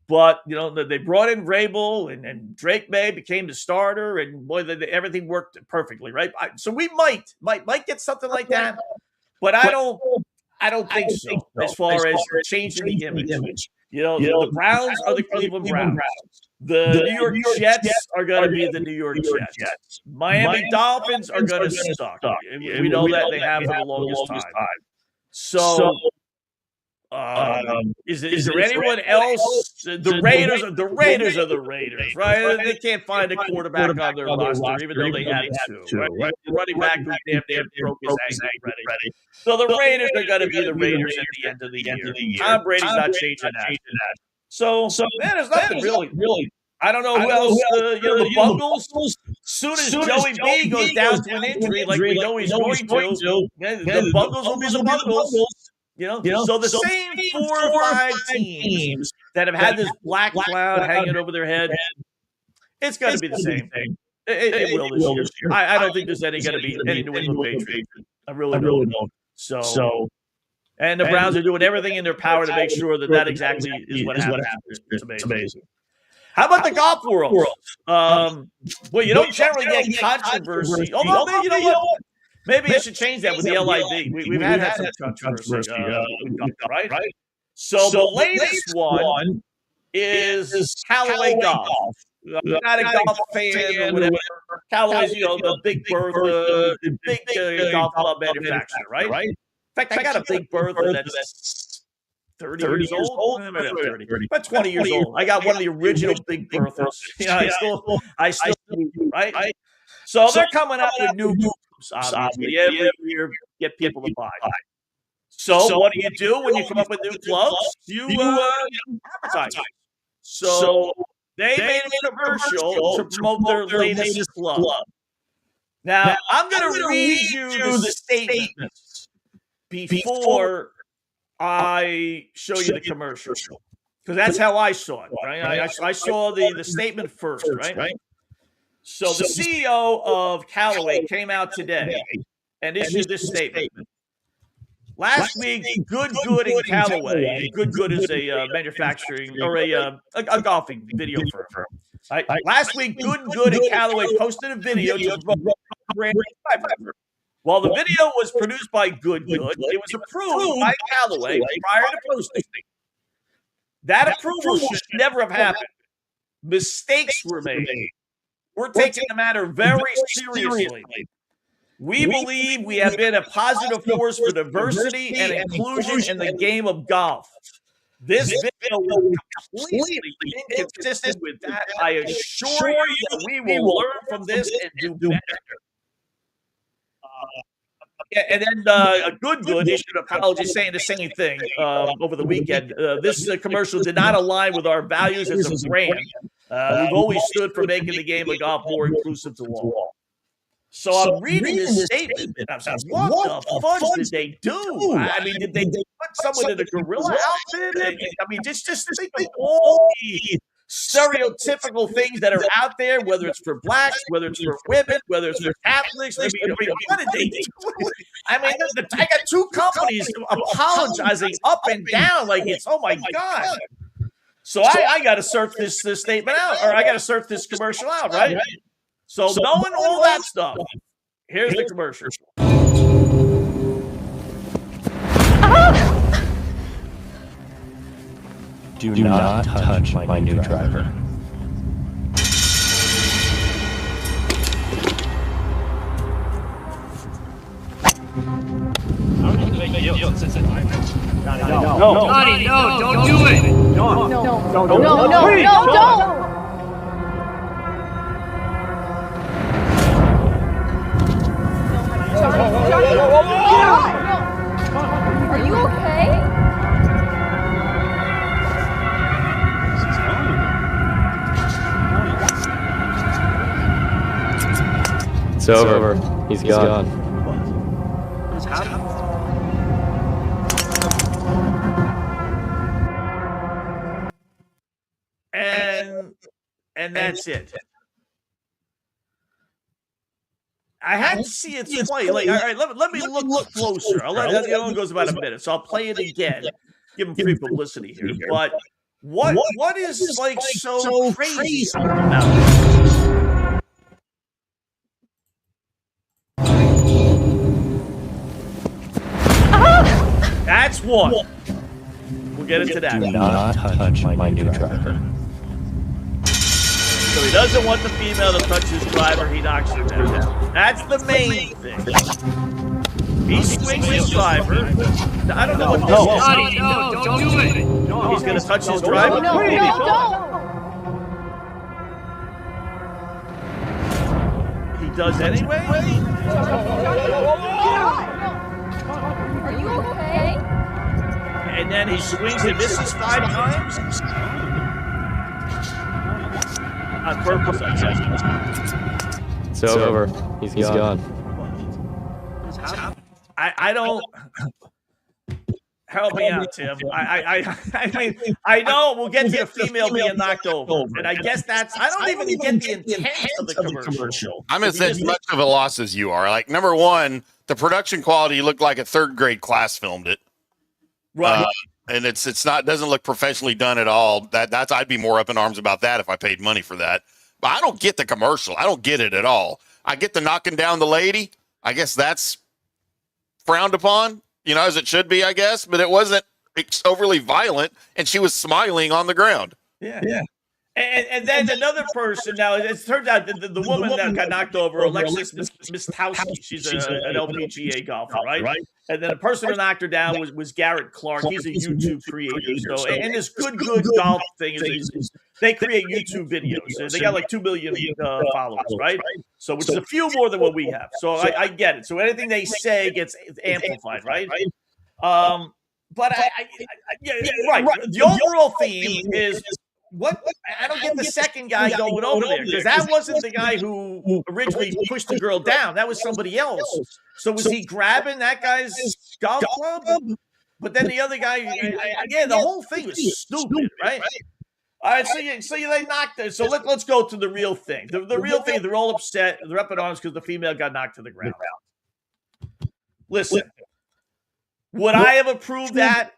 but they brought in Vrabel and Drake May became the starter, and boy, everything worked perfectly, right? So we might get something like that, but I don't think so. As far as changing the image. The Browns are the Cleveland Browns. The New York Jets are going to be the New York Jets. Miami Dolphins are going to suck. We know that they have for the longest time. So, is there anyone else? The Raiders are the Raiders, right? They can't find a quarterback on their roster, even though they had two. Right? The running back who damn broke his ankle ready. So the Raiders are going to be the Raiders at the end of the year. Tom Brady's not changing that. So there's nothing really. I don't know who else. The Bungles. Soon as Joey B goes down to an injury, like we know he's going to, the Bungles will be the Bungles. So the same 4 or 5 teams that have had this black cloud hanging over their head, it's going to be the same thing. It will this year. I don't think there's going to be any New England Patriots. I really don't. So, and the Browns are doing everything in their power to make sure that exactly is what happens. It's amazing. How about the golf world? Well, you don't generally get controversy. Although, you know what? Maybe I should change that with the LIV. We've had some controversy, right? So the latest one is Callaway Golf. I'm not a golf fan or whatever. Callaway's, the Big Bertha, big golf club manufacturer, right? In fact, I got a Big Bertha that's 30 years old. About 20 years old. I got one of the original Big Berthas. I still do, right? So they're coming out with new groups, obviously, every year, get people to buy. So what do when you come up with new clubs? You advertise. So they made a commercial to promote their latest club. Now, I'm going to read you the statements before I show you the commercial, because that's how I saw it, right? I saw the statement first, right? So the CEO of Callaway came out today and issued this statement. Last week, Good in Callaway. Good is a manufacturing or a golfing video firm. Right? Last week, Good in Callaway posted a video to promote brand driver. While the video was produced by Good, it was approved by Callaway prior to posting. That approval should never have happened. Mistakes were made. We're taking the matter very seriously. We believe we have been a positive force for diversity and inclusion in the game of golf. This video was completely inconsistent with that. I assure you that we will learn from this and do better. And then Good issued an apology saying the same thing over the weekend. This commercial did not align with our values as a brand. We've always stood for making the game of golf more inclusive to all. So I'm reading this statement, and I'm saying, what the fudge did they do? I mean, did they put someone in a gorilla outfit? I mean, just think of all the stereotypical things that are out there, whether it's for blacks, whether it's for women, whether it's for Catholics. I mean what did they do? I mean, I got two companies apologizing up and down like it's, oh, my God. So I got to search this statement out, or I got to search this commercial out, right? So knowing all that stuff, here's the commercial. Do not touch my new driver. No, Johnny, no, don't do it. No, don't. Are you okay? It's over. He's gone. What's happening? And that's it. I had to see it play. Like, all right, let me look closer. I'll let it only goes about a minute, so I'll play it again. Give him free publicity here. But what is like so crazy about this? That's one. We'll get into that. Do not touch my new driver. So he doesn't want the female to touch his driver. He knocks her down. That's the main thing. He swings his driver. I don't know what this is. Johnny, no, don't do it. He's going to touch his driver. No, don't. He does anyway? Are you okay? And then he swings and misses 5 times? On purpose, I guess. It's over. He's gone. I don't. Help me out, Tim. I mean, I know we'll get to the female being knocked over, and I guess that's. I don't even get the intent of the commercial. I'm as much of a loss as you are. Like, number one, the production quality looked like a 3rd grade class filmed it, right? And it's not, doesn't look professionally done at all. That's I'd be more up in arms about that if I paid money for that. But I don't get the commercial. I don't get it at all. I get the knocking down the lady. I guess that's frowned upon, as it should be, I guess. But it wasn't overly violent, and she was smiling on the ground. Yeah. And then another person. Now it turns out the woman that got knocked over, Alexis Mistowski. She's an LPGA golfer, right? And then the person who knocked her down was Garrett Clark. He's a YouTube creator. So, and this good golf thing is they create YouTube videos. They got like 2 million followers, right? So, which is a few more than what we have. So I get it. So anything they say gets amplified, right? But right. The overall theme is. What? I don't get the second guy going over there, because that wasn't the guy who originally pushed the girl down. That was somebody else. So was he grabbing that guy's golf club? But then the other guy, the whole thing was stupid, right? All right, so you they knocked it. So let's go to the real thing. The real thing, they're all upset. They're up in arms because the female got knocked to the ground. Listen, Would I have approved that?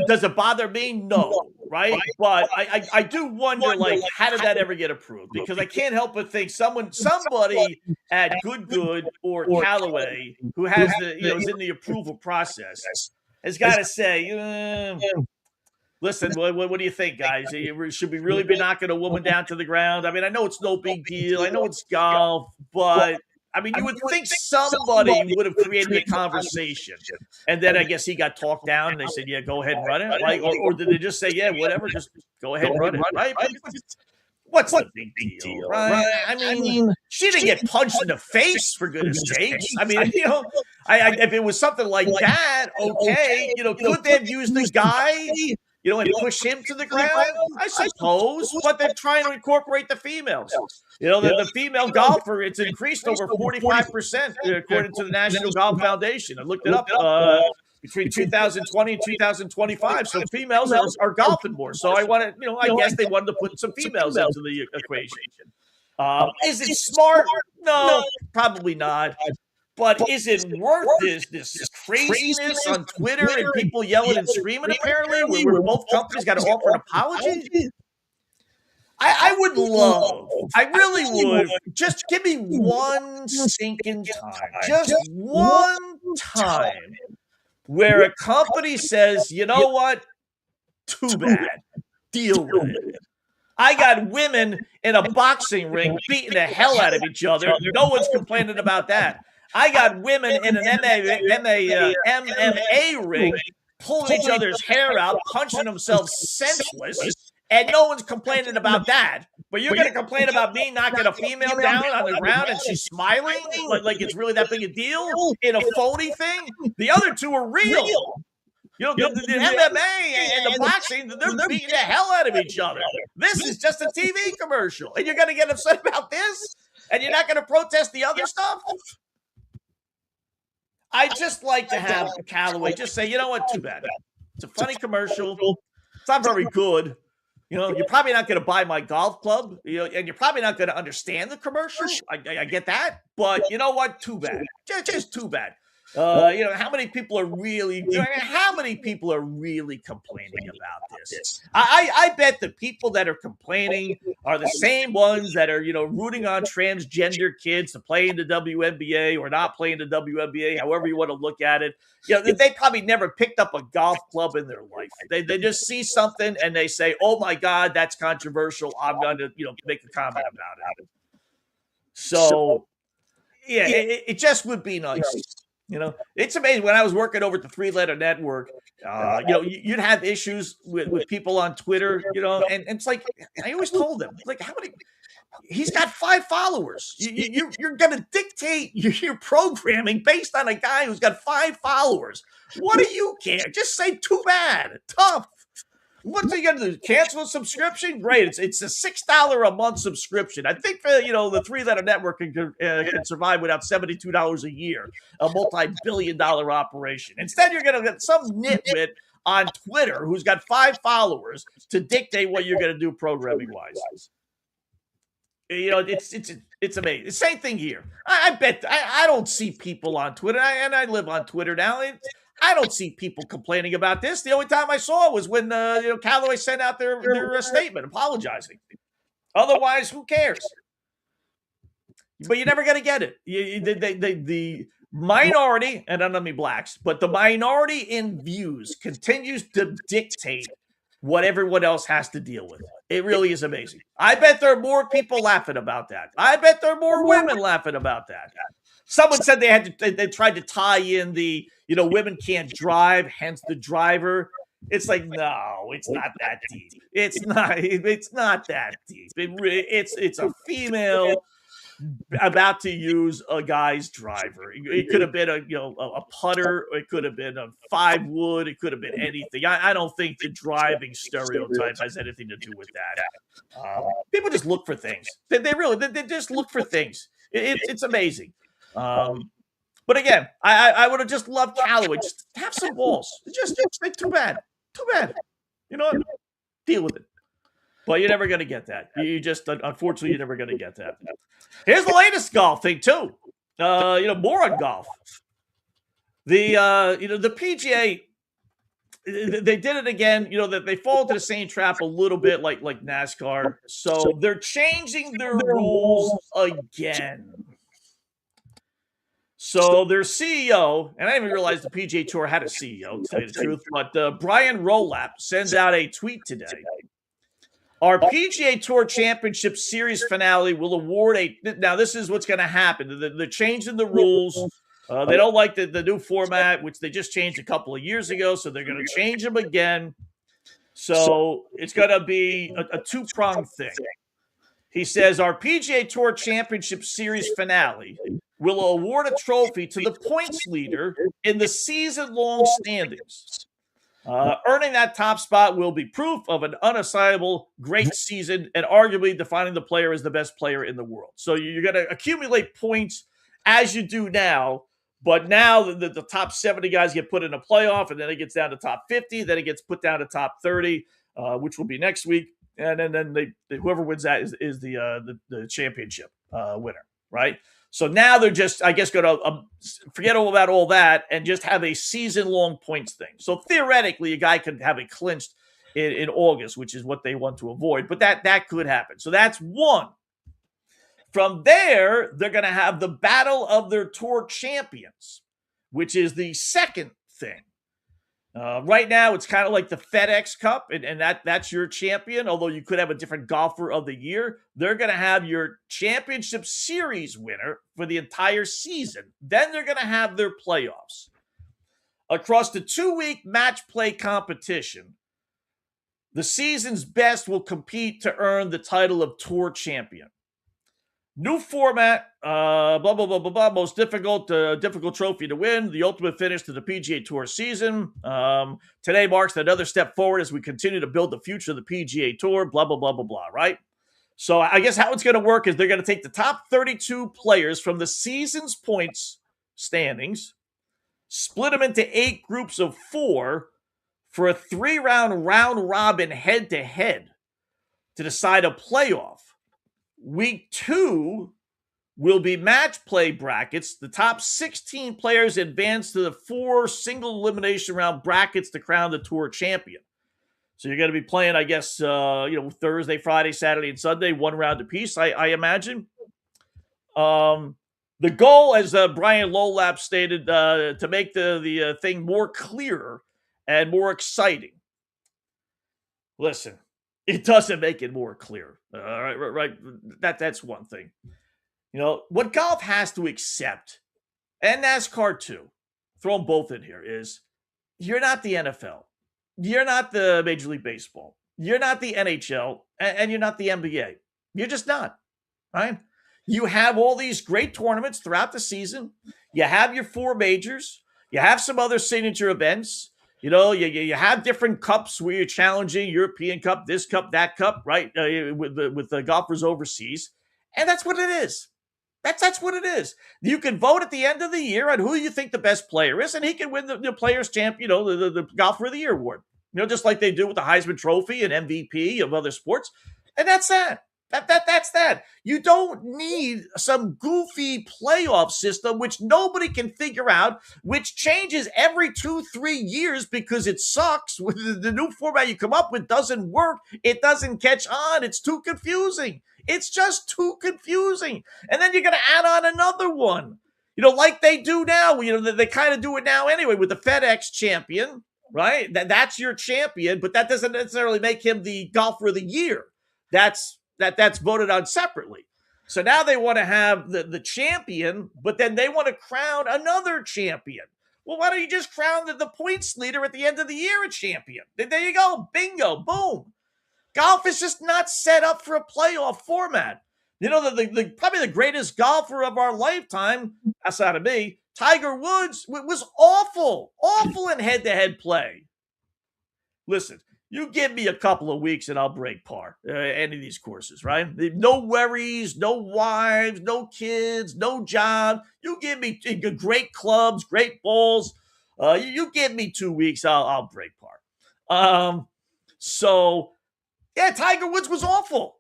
Does it bother me? No, right? But I do wonder, like, how did that ever get approved? Because I can't help but think somebody at Good or Callaway who has is in the approval process has got to say, listen, what do you think, guys? Should we really be knocking a woman down to the ground? I mean, I know it's no big deal. I know it's golf, but I mean, you would think somebody would have created a conversation. And then I guess he got talked down and they said, yeah, go ahead and run it. Like, or did they just say, yeah, whatever, just go ahead and run it, right? What's the big deal, right? I mean, she didn't get punched in the face, for goodness sakes. I mean, if it was something like that, okay, could they have used the guy, and push him to the ground? I suppose, but they're trying to incorporate the females. The female golfer, it's increased over 45%, according to the National Golf Foundation. I looked it up between 2020 and 2025. So females are golfing more. So I guess they wanted to put some females into the equation. Is it smart? No, probably not. But is it worth this craziness on Twitter and people yelling and screaming, apparently, where both companies got to offer an apology? I would love, I really would, just give me one stinking time, just one time where a company says, you know what, too bad, deal with it. I got women in a boxing ring beating the hell out of each other. No one's complaining about that. I got women in an MMA ring pulling each other's hair out, punching themselves senseless, and no one's complaining about that. But you're going to complain about me knocking a female down on the ground and she's smiling like it's really that big a deal in a phony thing? The other two are real. The MMA and the boxing, they're beating the hell out of each other. This is just a TV commercial. And you're going to get upset about this? And you're not going to protest the other stuff? I just like to have Callaway just say, you know what, too bad. It's a funny commercial. It's not very good. You're probably not going to buy my golf club, and you're probably not going to understand the commercial. I get that. But you know what? Too bad. Just too bad. How many people are really complaining about this? I bet the people that are complaining are the same ones that are, rooting on transgender kids to play in the WNBA or not play in the WNBA, however you want to look at it. They probably never picked up a golf club in their life. They just see something and they say, oh my God, that's controversial. I'm going to, make a comment about it. So, yeah, it just would be nice. It's amazing. When I was working over at the 3-Letter Network, you'd have issues with people on Twitter, and it's like, I always told them, like, how many? He's got 5 followers. You're going to dictate your programming based on a guy who's got 5 followers. What do you care? Just say too bad. Tough. What's he going to do? Cancel a subscription? Great. It's a $6 a month subscription. I think the 3-Letter Network can survive without $72 a year, a multi-billion-dollar operation. Instead, you're going to get some nitwit on Twitter who's got 5 followers to dictate what you're going to do programming-wise. It's amazing. Same thing here. I bet I don't see people on Twitter, and I live on Twitter now. I don't see people complaining about this. The only time I saw it was when Callaway sent out their statement apologizing. Otherwise, who cares? But you're never going to get it. The minority, and I don't mean blacks, but the minority in views continues to dictate what everyone else has to deal with. It really is amazing. I bet there are more people laughing about that. I bet there are more women laughing about that. Someone said they tried to tie in the, women can't drive, hence the driver. It's like, no, it's not that deep. It's not that deep. It's a female about to use a guy's driver. It could have been a putter. It could have been a 5-wood. It could have been anything. I don't think the driving stereotype has anything to do with that. People just look for things. They just look for things. It's amazing. But again, I would have just loved Callaway. Just have some balls. Just say too bad. Too bad. You know what? Deal with it. But you're never going to get that. Unfortunately, you're never going to get that. Here's the latest golf thing, too. More on golf. The PGA, they did it again. That they fall into the same trap a little bit like NASCAR. So they're changing their rules again. So their CEO, and I didn't even realize the PGA Tour had a CEO, to tell you the truth, but Brian Rolap sends out a tweet today. Our PGA Tour Championship Series finale will award now this is what's going to happen. They're changing the rules. They don't like the new format, which they just changed a couple of years ago, so they're going to change them again. So it's going to be a two-pronged thing. He says, our PGA Tour Championship Series finale will award a trophy to the points leader in the season-long standings. Earning that top spot will be proof of an unassailable great season and arguably defining the player as the best player in the world. So you're going to accumulate points as you do now, but now the top 70 guys get put in a playoff, and then it gets down to top 50, then it gets put down to top 30, which will be next week. And then whoever wins that is the championship winner, right? So now they're just, I guess, going to forget all about all that and just have a season-long points thing. So theoretically, a guy could have it clinched in August, which is what they want to avoid. But that could happen. So that's one. From there, they're going to have the Battle of their Tour Champions, which is the second thing. Right now, it's kind of like the FedEx Cup, and that's your champion, although you could have a different golfer of the year. They're going to have your championship series winner for the entire season. Then they're going to have their playoffs. Across the 2-week match play competition, the season's best will compete to earn the title of tour champion. New format, blah, blah, blah, blah, blah. Most difficult trophy to win. The ultimate finish to the PGA Tour season. Today marks another step forward as we continue to build the future of the PGA Tour, blah, blah, blah, blah, blah, right? So I guess how it's going to work is they're going to take the top 32 players from the season's points standings, split them into 8 groups of 4 for a 3-round round-robin head-to-head to decide a playoff. Week 2 will be match play brackets. The top 16 players advance to the 4 single elimination round brackets to crown the tour champion. So you're going to be playing, I guess, Thursday, Friday, Saturday, and Sunday, 1 round apiece, I imagine. The goal, as Brian Rolap stated, to make the thing more clear and more exciting. Listen. It doesn't make it more clear. Right. That's one thing. What golf has to accept, and NASCAR too, throw them both in here, is you're not the NFL. You're not the Major League Baseball. You're not the NHL, and you're not the NBA. You're just not, right? You have all these great tournaments throughout the season. You have your 4 majors. You have some other signature events. You have different cups where you're challenging European Cup, this cup, that cup, right? With the golfers overseas. And that's what it is. That's what it is. You can vote at the end of the year on who you think the best player is, and he can win the Players' Champion, the Golfer of the Year award. Just like they do with the Heisman Trophy and MVP of other sports. And that's that. That's that. You don't need some goofy playoff system, which nobody can figure out, which changes every 2-3 years because it sucks. The new format you come up with doesn't work. It doesn't catch on. It's too confusing. It's just too confusing. And then you're going to add on another one, like they do now. They kind of do it now anyway with the FedEx champion, right? That's your champion, but that doesn't necessarily make him the golfer of the year. That's voted on separately. So now they want to have the champion, but then they want to crown another champion. Well, why don't you just crown the points leader at the end of the year a champion? There you go. Bingo. Boom. Golf is just not set up for a playoff format. Probably the greatest golfer of our lifetime, outside of me, Tiger Woods, was awful in head-to-head play. Listen, you give me a couple of weeks and I'll break par. Any of these courses, right? No worries, no wives, no kids, no job. You give me great clubs, great balls. You give me 2 weeks, I'll break par. Tiger Woods was awful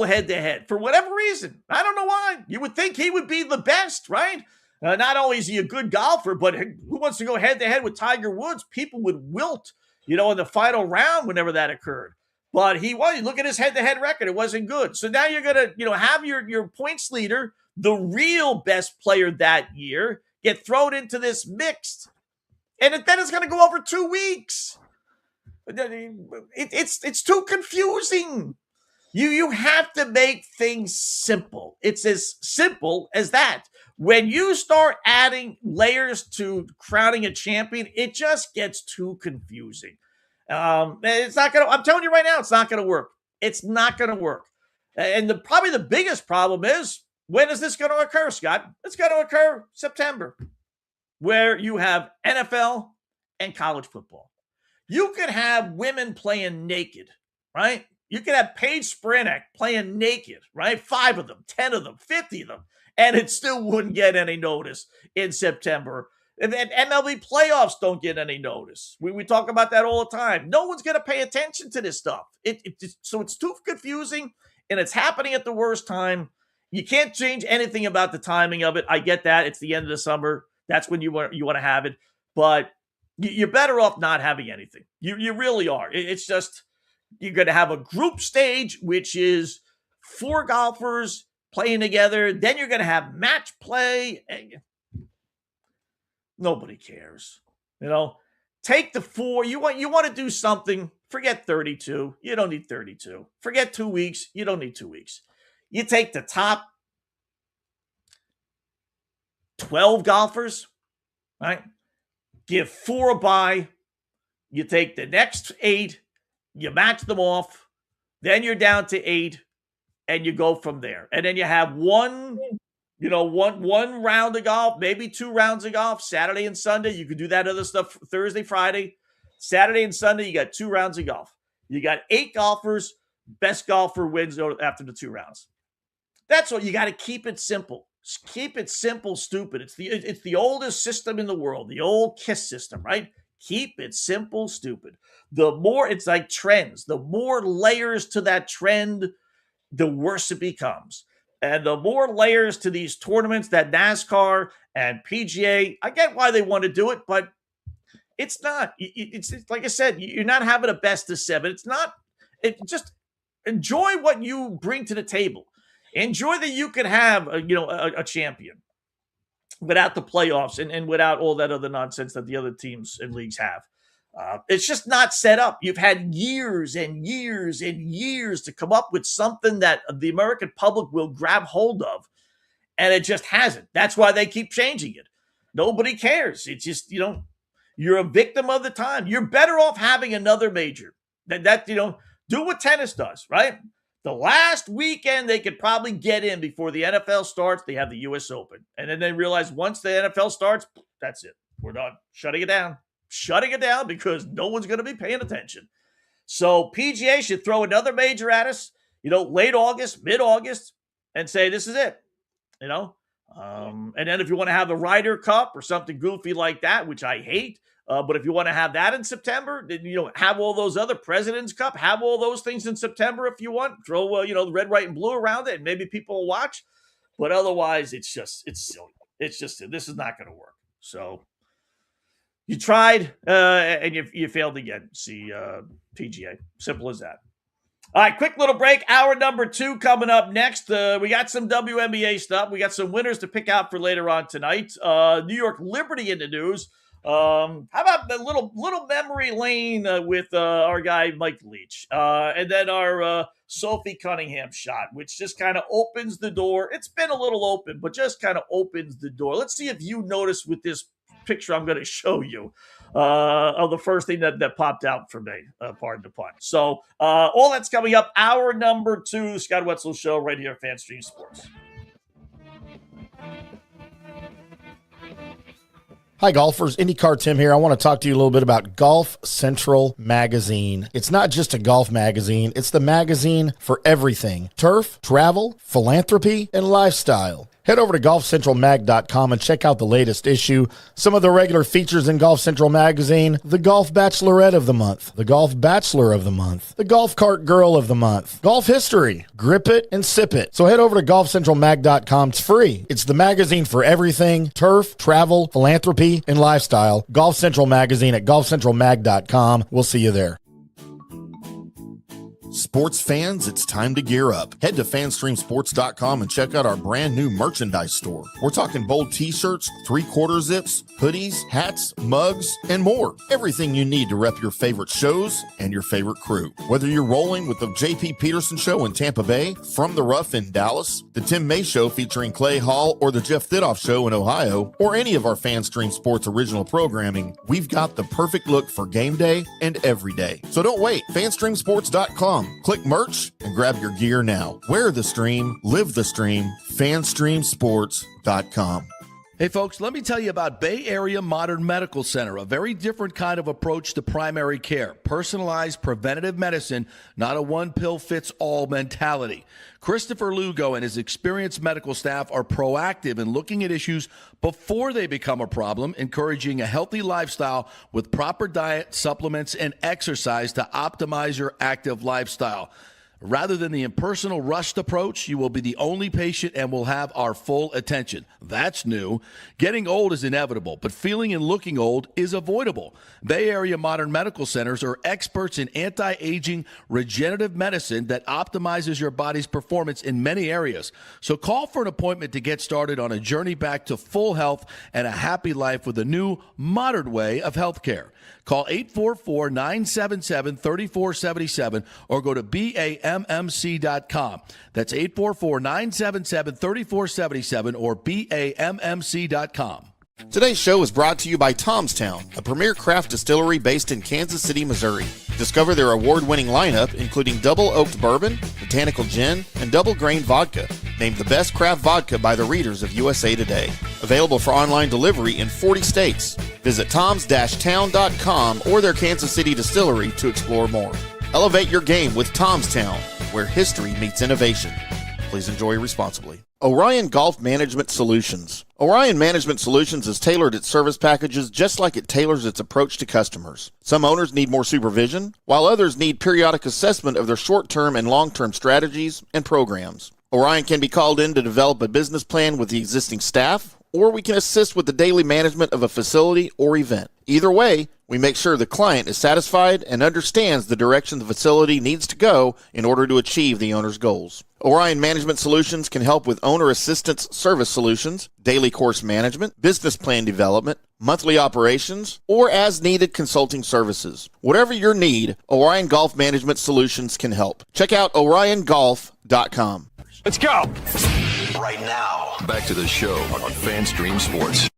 head to head for whatever reason. I don't know why. You would think he would be the best, right? Not only is he a good golfer, but who wants to go head-to-head with Tiger Woods? People would wilt, in the final round whenever that occurred. But you look at his head-to-head record. It wasn't good. So now you're going to, have your points leader, the real best player that year, get thrown into this mixed. And then it's going to go over 2 weeks. It's too confusing. You have to make things simple. It's as simple as that. When you start adding layers to crowning a champion, it just gets too confusing. It's not going to, I'm telling you right now, it's not going to work. It's not going to work. And probably the biggest problem is, when is this going to occur, Scott? It's going to occur September, where you have NFL and college football. You could have women playing naked, right? You could have Paige Spiranek playing naked, right? 5 of them, 10 of them, 50 of them, and it still wouldn't get any notice in September. And MLB playoffs don't get any notice. We talk about that all the time. No one's going to pay attention to this stuff. So it's too confusing, and it's happening at the worst time. You can't change anything about the timing of it. I get that. It's the end of the summer. That's when you want to have it. But you're better off not having anything. You really are. It's just, you're going to have a group stage, which is 4 golfers playing together. Then you're going to have match play. Nobody cares. Take the 4. You want to do something. Forget 32. You don't need 32. Forget 2 weeks. You don't need 2 weeks. You take the top 12 golfers, right? Give 4 a bye. You take the next 8. You match them off. Then you're down to 8, and you go from there. And then you have one round of golf, maybe 2 rounds of golf, Saturday and Sunday. You could do that other stuff Thursday, Friday. Saturday and Sunday, you got 2 rounds of golf. You got 8 golfers. Best golfer wins after the 2 rounds. That's what you got to keep it simple. Keep it simple, stupid. It's the oldest system in the world, the old KISS system, right? Keep it simple, stupid. The more, it's like trends. The more layers to that trend, the worse it becomes. And the more layers to these tournaments that NASCAR and PGA, I get why they want to do it, but it's not. It's like I said, you're not having a best of 7. Just enjoy what you bring to the table. Enjoy that you can have a champion without the playoffs and without all that other nonsense that the other teams and leagues have. It's just not set up. You've had years and years and years to come up with something that the American public will grab hold of, and it just hasn't. That's why they keep changing it. Nobody cares. It's just, you're a victim of the time. You're better off having another major. Do what tennis does, right? The last weekend they could probably get in before the NFL starts, they have the U.S. Open. And then they realize once the NFL starts, that's it. We're done. Shutting it down because no one's going to be paying attention. So PGA should throw another major at us, late August, mid-August, and say, this is it, And then if you want to have the Ryder Cup or something goofy like that, which I hate, but if you want to have that in September, then, have all those other President's Cup, have all those things in September if you want. Throw, the red, white, and blue around it, and maybe people will watch. But otherwise, it's silly. It's just, this is not going to work. So you tried, and you failed again. See, PGA. Simple as that. All right, quick little break. Hour number 2 coming up next. We got some WNBA stuff. We got some winners to pick out for later on tonight. New York Liberty in the news. How about the little memory lane with our guy Mike Leach, and then our Sophie Cunningham shot, which just kind of opens the door. It's been a little open, but just kind of opens the door. Let's see if you notice with this picture I'm going to show you of the first thing that popped out for me. Pardon the pun. So all that's coming up. Hour number 2, Scott Wetzel Show, right here at FanStream Sports. Hi, golfers. IndyCar Tim here. I want to talk to you a little bit about Golf Central Magazine. It's not just a golf magazine. It's the magazine for everything: turf, travel, philanthropy, and lifestyle. Head over to golfcentralmag.com and check out the latest issue. Some of the regular features in Golf Central Magazine: the Golf Bachelorette of the Month, the Golf Bachelor of the Month, the Golf Cart Girl of the Month, Golf History, Grip It and Sip It. So head over to golfcentralmag.com. It's free. It's the magazine for everything: turf, travel, philanthropy, and lifestyle. Golf Central Magazine at golfcentralmag.com. We'll see you there. Sports fans, it's time to gear up. Head to fanstreamsports.com and check out our brand new merchandise store. We're talking bold t-shirts, 3/4 zips, hoodies, hats, mugs, and more. Everything you need to rep your favorite shows and your favorite crew. Whether you're rolling with the JP Peterson Show in Tampa Bay, From the Rough in Dallas, the Tim May Show featuring Clay Hall, or the Jeff Thidoff Show in Ohio, or any of our FanStream Sports original programming, we've got the perfect look for game day and every day. So don't wait. fanstreamsports.com. Click merch and grab your gear now. Wear the stream, live the stream. fanstreamsports.com. Hey, folks, let me tell you about Bay Area Modern Medical Center, a very different kind of approach to primary care. Personalized preventative medicine, not a one-pill-fits-all mentality. Christopher Lugo and his experienced medical staff are proactive in looking at issues before they become a problem, encouraging a healthy lifestyle with proper diet, supplements, and exercise to optimize your active lifestyle. Rather than the impersonal, rushed approach, you will be the only patient and will have our full attention. That's new. Getting old is inevitable, but feeling and looking old is avoidable. Bay Area Modern Medical Centers are experts in anti-aging regenerative medicine that optimizes your body's performance in many areas. So call for an appointment to get started on a journey back to full health and a happy life with a new, modern way of healthcare. Call 844-977-3477 or go to BAMMC.com. That's 844-977-3477 or BAMMC.com. Today's show is brought to you by Tomstown, a premier craft distillery based in Kansas City, Missouri. Discover their award-winning lineup, including double oaked bourbon, botanical gin, and double grain vodka, named the best craft vodka by the readers of USA Today. Available for online delivery in 40 states. Visit toms-town.com or their Kansas City distillery to explore more. Elevate your game with Tomstown, where history meets innovation. Please enjoy responsibly. Orion Golf Management Solutions. Orion Management Solutions has tailored its service packages just like it tailors its approach to customers. Some owners need more supervision, while others need periodic assessment of their short-term and long-term strategies and programs. Orion can be called in to develop a business plan with the existing staff, or we can assist with the daily management of a facility or event. Either way, we make sure the client is satisfied and understands the direction the facility needs to go in order to achieve the owner's goals. Orion Management Solutions can help with owner assistance service solutions, daily course management, business plan development, monthly operations, or as-needed consulting services. Whatever your need, Orion Golf Management Solutions can help. Check out oriongolf.com. Let's go. Right now, back to the show on FanStream Sports.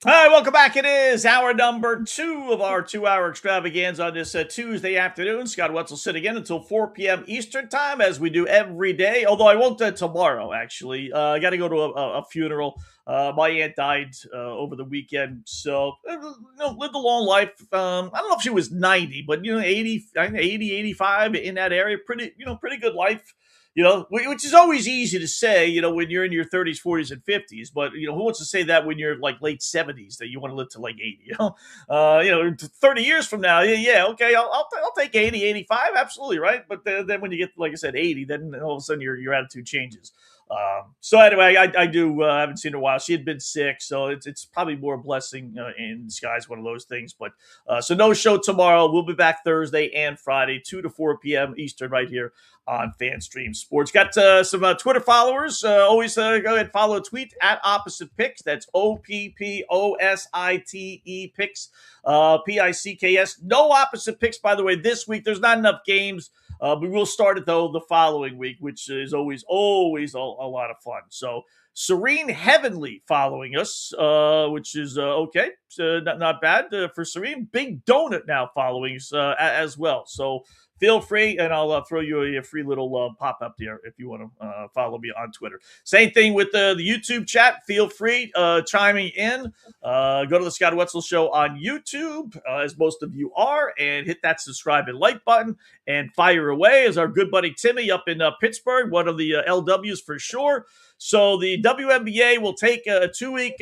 All right, welcome back. It is hour number 2 of our 2-hour extravaganza on this Tuesday afternoon. Scott Wetzel sitting in until 4 p.m. Eastern time, as we do every day. Although I won't tomorrow, actually. I got to go to a funeral. My aunt died over the weekend, so lived a long life. I don't know if she was 90, but 80, 85 in that area. Pretty good life. Which is always easy to say, when you're in your 30s, 40s, and 50s. But, who wants to say that when you're like late 70s that you want to live to like 80? 30 years from now, okay, I'll take 80, 85, absolutely, right? But then when you get, like I said, 80, then all of a sudden your attitude changes. So anyway, I haven't seen her in a while. She had been sick, so it's probably more a blessing in disguise, one of those things. But so no show tomorrow. We'll be back Thursday and Friday, 2 to 4 p.m. Eastern, right here on FanStream Sports. Got some Twitter followers. Always go ahead and follow a tweet at Opposite Picks. That's OPPOSITE Picks, PICKS. No Opposite Picks, by the way, this week. There's not enough games. We will start it, though, the following week, which is always a lot of fun. So Serene Heavenly following us, which is okay. Not bad for Serene. Big Donut now following us as well. So feel free, and I'll throw you a free little pop-up there if you want to follow me on Twitter. Same thing with the YouTube chat. Feel free chiming in. Go to the Scott Wetzel Show on YouTube, as most of you are, and hit that subscribe and like button, and fire away. As our good buddy Timmy up in Pittsburgh, one of the LWs for sure. So the WNBA will take a 2-week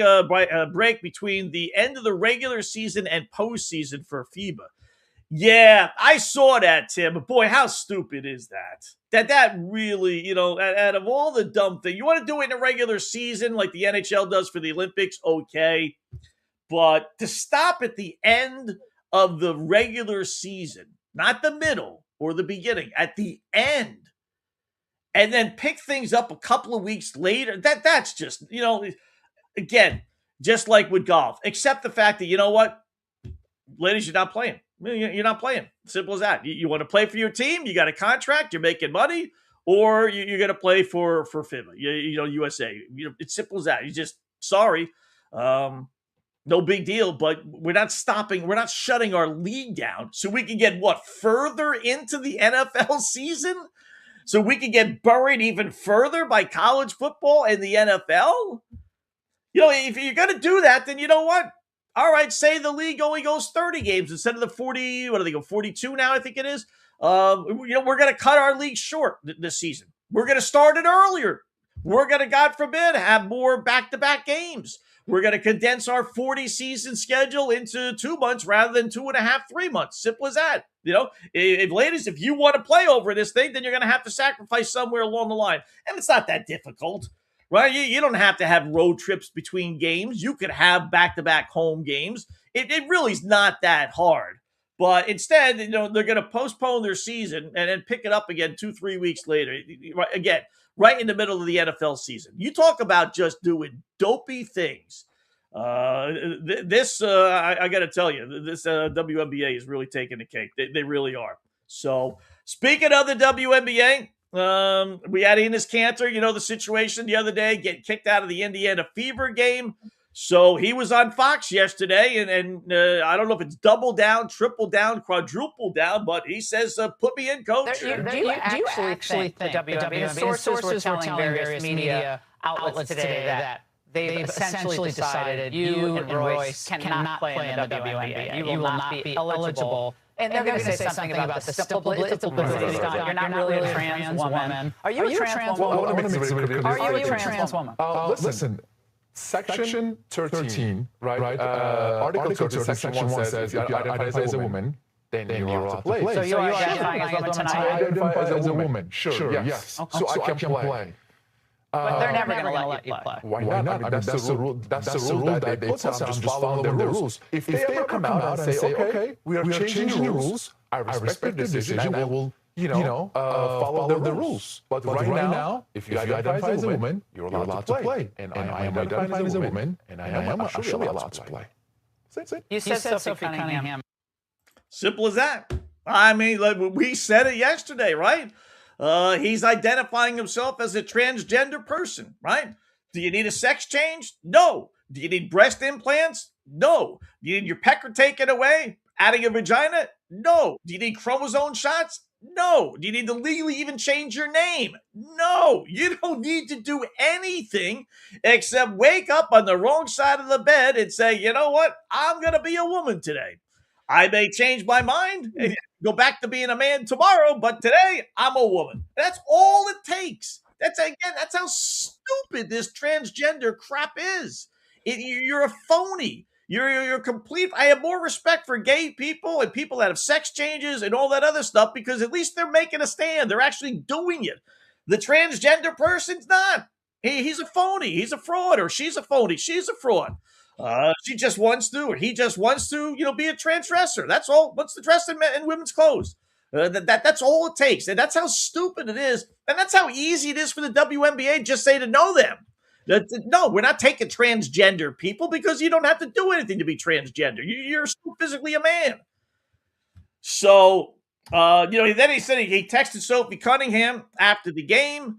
break between the end of the regular season and postseason for FIBA. Yeah, I saw that, Tim. But boy, how stupid is that? That really, out of all the dumb things, you want to do it in a regular season like the NHL does for the Olympics, okay. But to stop at the end of the regular season, not the middle or the beginning, at the end, and then pick things up a couple of weeks later, that's just, again, just like with golf, except the fact that, you know what, ladies, you're not playing. You're not playing. Simple as that. You want to play for your team, you got a contract, you're making money, or you're going to play for FIBA, USA. It's simple as that. You just, sorry. No big deal, but we're not shutting our league down so we can get further into the NFL season? So we can get buried even further by college football and the NFL? If you're going to do that, then you know what? All right, say the league only goes 30 games instead of the 40, what do they go, 42 now, I think it is. We're going to cut our league short this season. We're going to start it earlier. We're going to, God forbid, have more back-to-back games. We're going to condense our 40-season schedule into 2 months rather than 2.5, 3 months. Simple as that. Ladies, if you want to play over this thing, then you're going to have to sacrifice somewhere along the line. And it's not that difficult, right? You don't have to have road trips between games. You could have back-to-back home games. It really is not that hard. But instead, they're going to postpone their season and then pick it up again 2-3 weeks later. Again, right in the middle of the NFL season. You talk about just doing dopey things. I got to tell you, this WNBA is really taking the cake. They really are. So, speaking of the WNBA, we had Enes Kanter, the situation the other day, getting kicked out of the Indiana Fever game. So he was on Fox yesterday, and I don't know if it's double down, triple down, quadruple down, but he says, put me in, coach. Do you actually think the WNBA, sources were telling various media outlets today that they've essentially decided you and Royce cannot play in the WNBA. You will not be eligible. And they're going to say something about the publicity stunt. You're not really a trans woman. Are you a trans woman? Are you a trans woman? Listen. Section 13, right? Article 13, Section 1 says if you identify as a woman, then you're allowed to play. So you are identifying as a woman tonight? I identify as a woman. Sure, yes. Okay. So I can play. But they're never going to let you play. Why not? I mean, that's the rule. That's the rule that they put. I'm just following the rules. If they ever come out and say, okay, we are changing the rules, I respect the decision and I will follow the rules. But right now, if you identify as a woman, you're allowed to play. And I am identified as a woman, and I am actually allowed to play. You said Sophie Cunningham. Simple as that. I mean, like we said it yesterday, right? He's identifying himself as a transgender person, right? Do you need a sex change? No. Do you need breast implants? No. Do you need your pecker taken away? Adding a vagina? No. Do you need chromosome shots? No. Do you need to legally even change your name? No. You don't need to do anything except wake up on the wrong side of the bed and say, you know what? I'm going to be a woman today. I may change my mind and go back to being a man tomorrow, but today I'm a woman. That's all it takes. That's how stupid this transgender crap is. You're a phony. You're complete. I have more respect for gay people and people that have sex changes and all that other stuff because at least they're making a stand. They're actually doing it. The transgender person's not. He's a phony. He's a fraud, or she's a phony. She's a fraud. She just wants to, or he just wants to, be a transdresser. That's all. Wants to dress in women's clothes. That's all it takes. And that's how stupid it is. And that's how easy it is for the WNBA just say to know them. No, we're not taking transgender people because you don't have to do anything to be transgender. You're still physically a man. So, then he said he texted Sophie Cunningham after the game.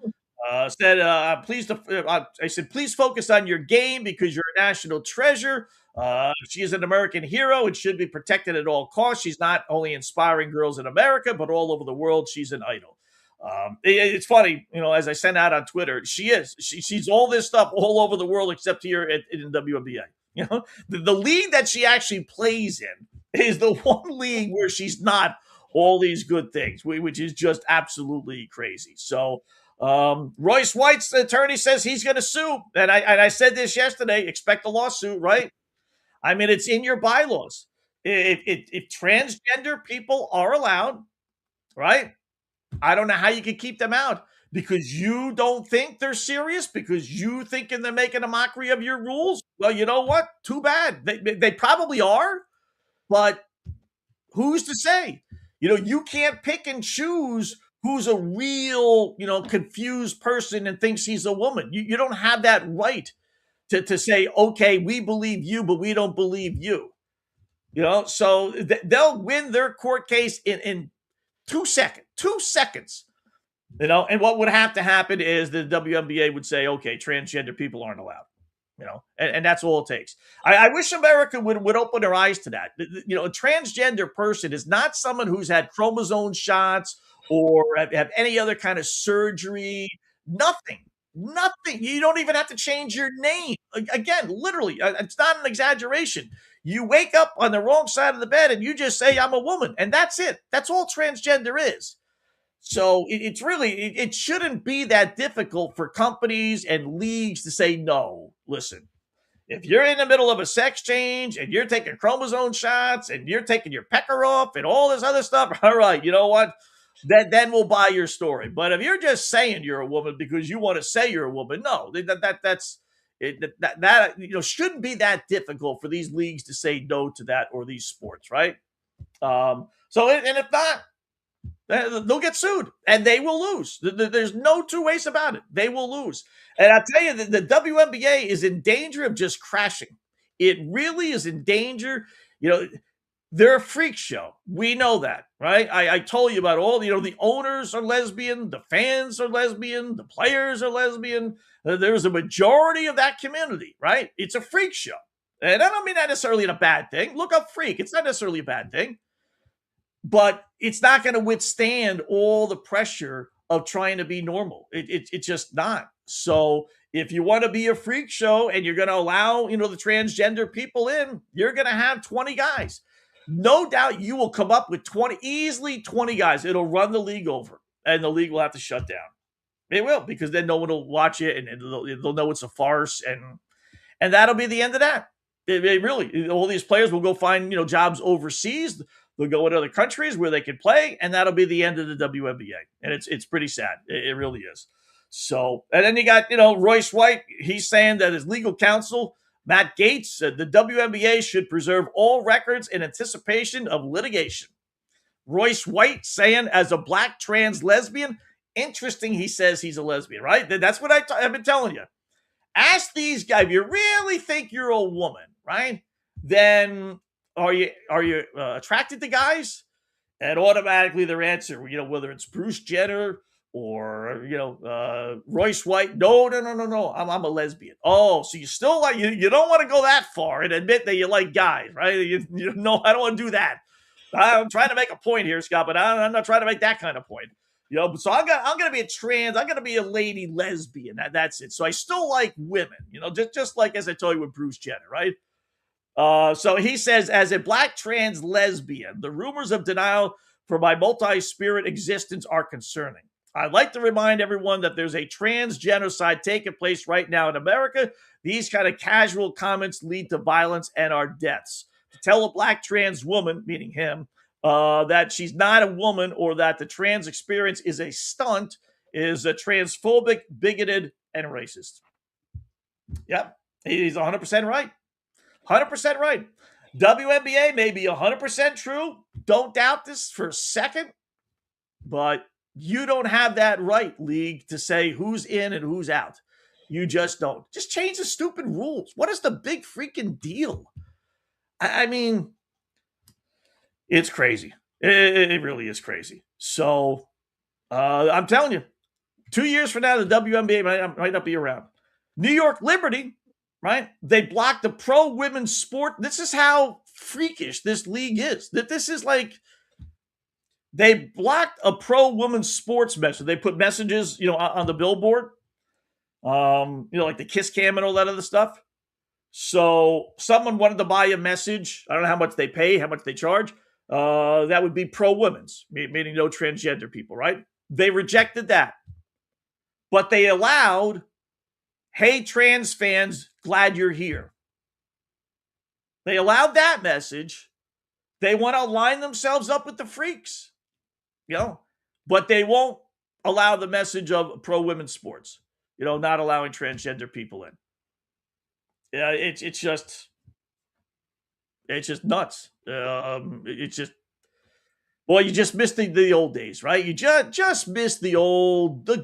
Said, I said, please focus on your game because you're a national treasure. She is an American hero and should be protected at all costs. She's not only inspiring girls in America, but all over the world. She's an idol. It's funny, as I sent out on Twitter, she's all this stuff all over the world except here in the WNBA. The league that she actually plays in is the one league where she's not all these good things, which is just absolutely crazy. So Royce White's attorney says he's going to sue. And I said this yesterday, expect a lawsuit, right? I mean, it's in your bylaws. If transgender people are allowed, right? I don't know how you can keep them out because you don't think they're serious, because you thinking they're making a mockery of your rules. Well, you know what? Too bad. They probably are, but who's to say? You can't pick and choose who's a real, confused person and thinks he's a woman. You don't have that right to say, okay, we believe you, but we don't believe you. So they'll win their court case in 2 seconds. 2 seconds. And what would have to happen is the WNBA would say, okay, transgender people aren't allowed. And that's all it takes. I wish America would open their eyes to that. A transgender person is not someone who's had chromosome shots or have any other kind of surgery. Nothing. You don't even have to change your name. Again, literally, it's not an exaggeration. You wake up on the wrong side of the bed and you just say, I'm a woman. And that's it. That's all transgender is. So it shouldn't be that difficult for companies and leagues to say, no, listen, if you're in the middle of a sex change and you're taking chromosome shots and you're taking your pecker off and all this other stuff, all right, you know what? Then we'll buy your story. But if you're just saying you're a woman because you want to say you're a woman, no, that shouldn't be that difficult for these leagues to say no to that, or these sports, right? And if not, they'll get sued and they will lose. There's no two ways about it. They will lose. And I'll tell you that the WNBA is in danger of just crashing. It really is in danger. They're a freak show. We know that, right? I told you about all, the owners are lesbian, the fans are lesbian, the players are lesbian. There's a majority of that community, right? It's a freak show. And I don't mean that necessarily in a bad thing. Look up freak. It's not necessarily a bad thing. But it's not going to withstand all the pressure of trying to be normal. It's just not. So if you want to be a freak show and you're going to allow, the transgender people in, you're going to have 20 guys. No doubt you will come up with easily 20 guys. It'll run the league over and the league will have to shut down. It will, because then no one will watch it and they'll know it's a farce. And that'll be the end of that. It really, all these players will go find, jobs overseas. They'll go in other countries where they can play, and that'll be the end of the WNBA. And it's pretty sad. It really is. So, and then you got, Royce White. He's saying that his legal counsel, Matt Gaetz, said the WNBA should preserve all records in anticipation of litigation. Royce White saying, as a black trans lesbian, interesting, he says he's a lesbian, right? That's what I've been telling you. Ask these guys, if you really think you're a woman, right? Then are you attracted to guys? And automatically their answer, whether it's Bruce Jenner or, Royce White, no, I'm a lesbian. Oh, so you still like, you don't want to go that far and admit that you like guys, right? No, I don't want to do that. I'm trying to make a point here, Scott, but I'm not trying to make that kind of point. So I'm going to be I'm going to be a lady lesbian. That's it. So I still like women, just like, as I told you with Bruce Jenner, right? So he says, as a black trans lesbian, the rumors of denial for my multi-spirit existence are concerning. I'd like to remind everyone that there's a trans genocide taking place right now in America. These kind of casual comments lead to violence and our deaths. To tell a black trans woman, meaning him, that she's not a woman or that the trans experience is a stunt is a transphobic, bigoted, and racist. Yep, he's 100% right. 100% right. WNBA may be 100% true. Don't doubt this for a second. But you don't have that right, league, to say who's in and who's out. You just don't. Just change the stupid rules. What is the big freaking deal? I mean, it's crazy. It really is crazy. So I'm telling you, 2 years from now, the WNBA might not be around. New York Liberty, right? They blocked the pro women's sport. This is how freakish this league is. That this is like they blocked a pro women's sports message. They put messages, on the billboard, like the kiss cam and all that other stuff. So someone wanted to buy a message. I don't know how much they pay, how much they charge. That would be pro women's, meaning no transgender people, right? They rejected that. But they allowed, hey, trans fans, glad you're here. They allowed that message. They want to line themselves up with the freaks, but they won't allow the message of pro women's sports, not allowing transgender people in. Yeah, it's just nuts. You just missed the old days, right? You just missed the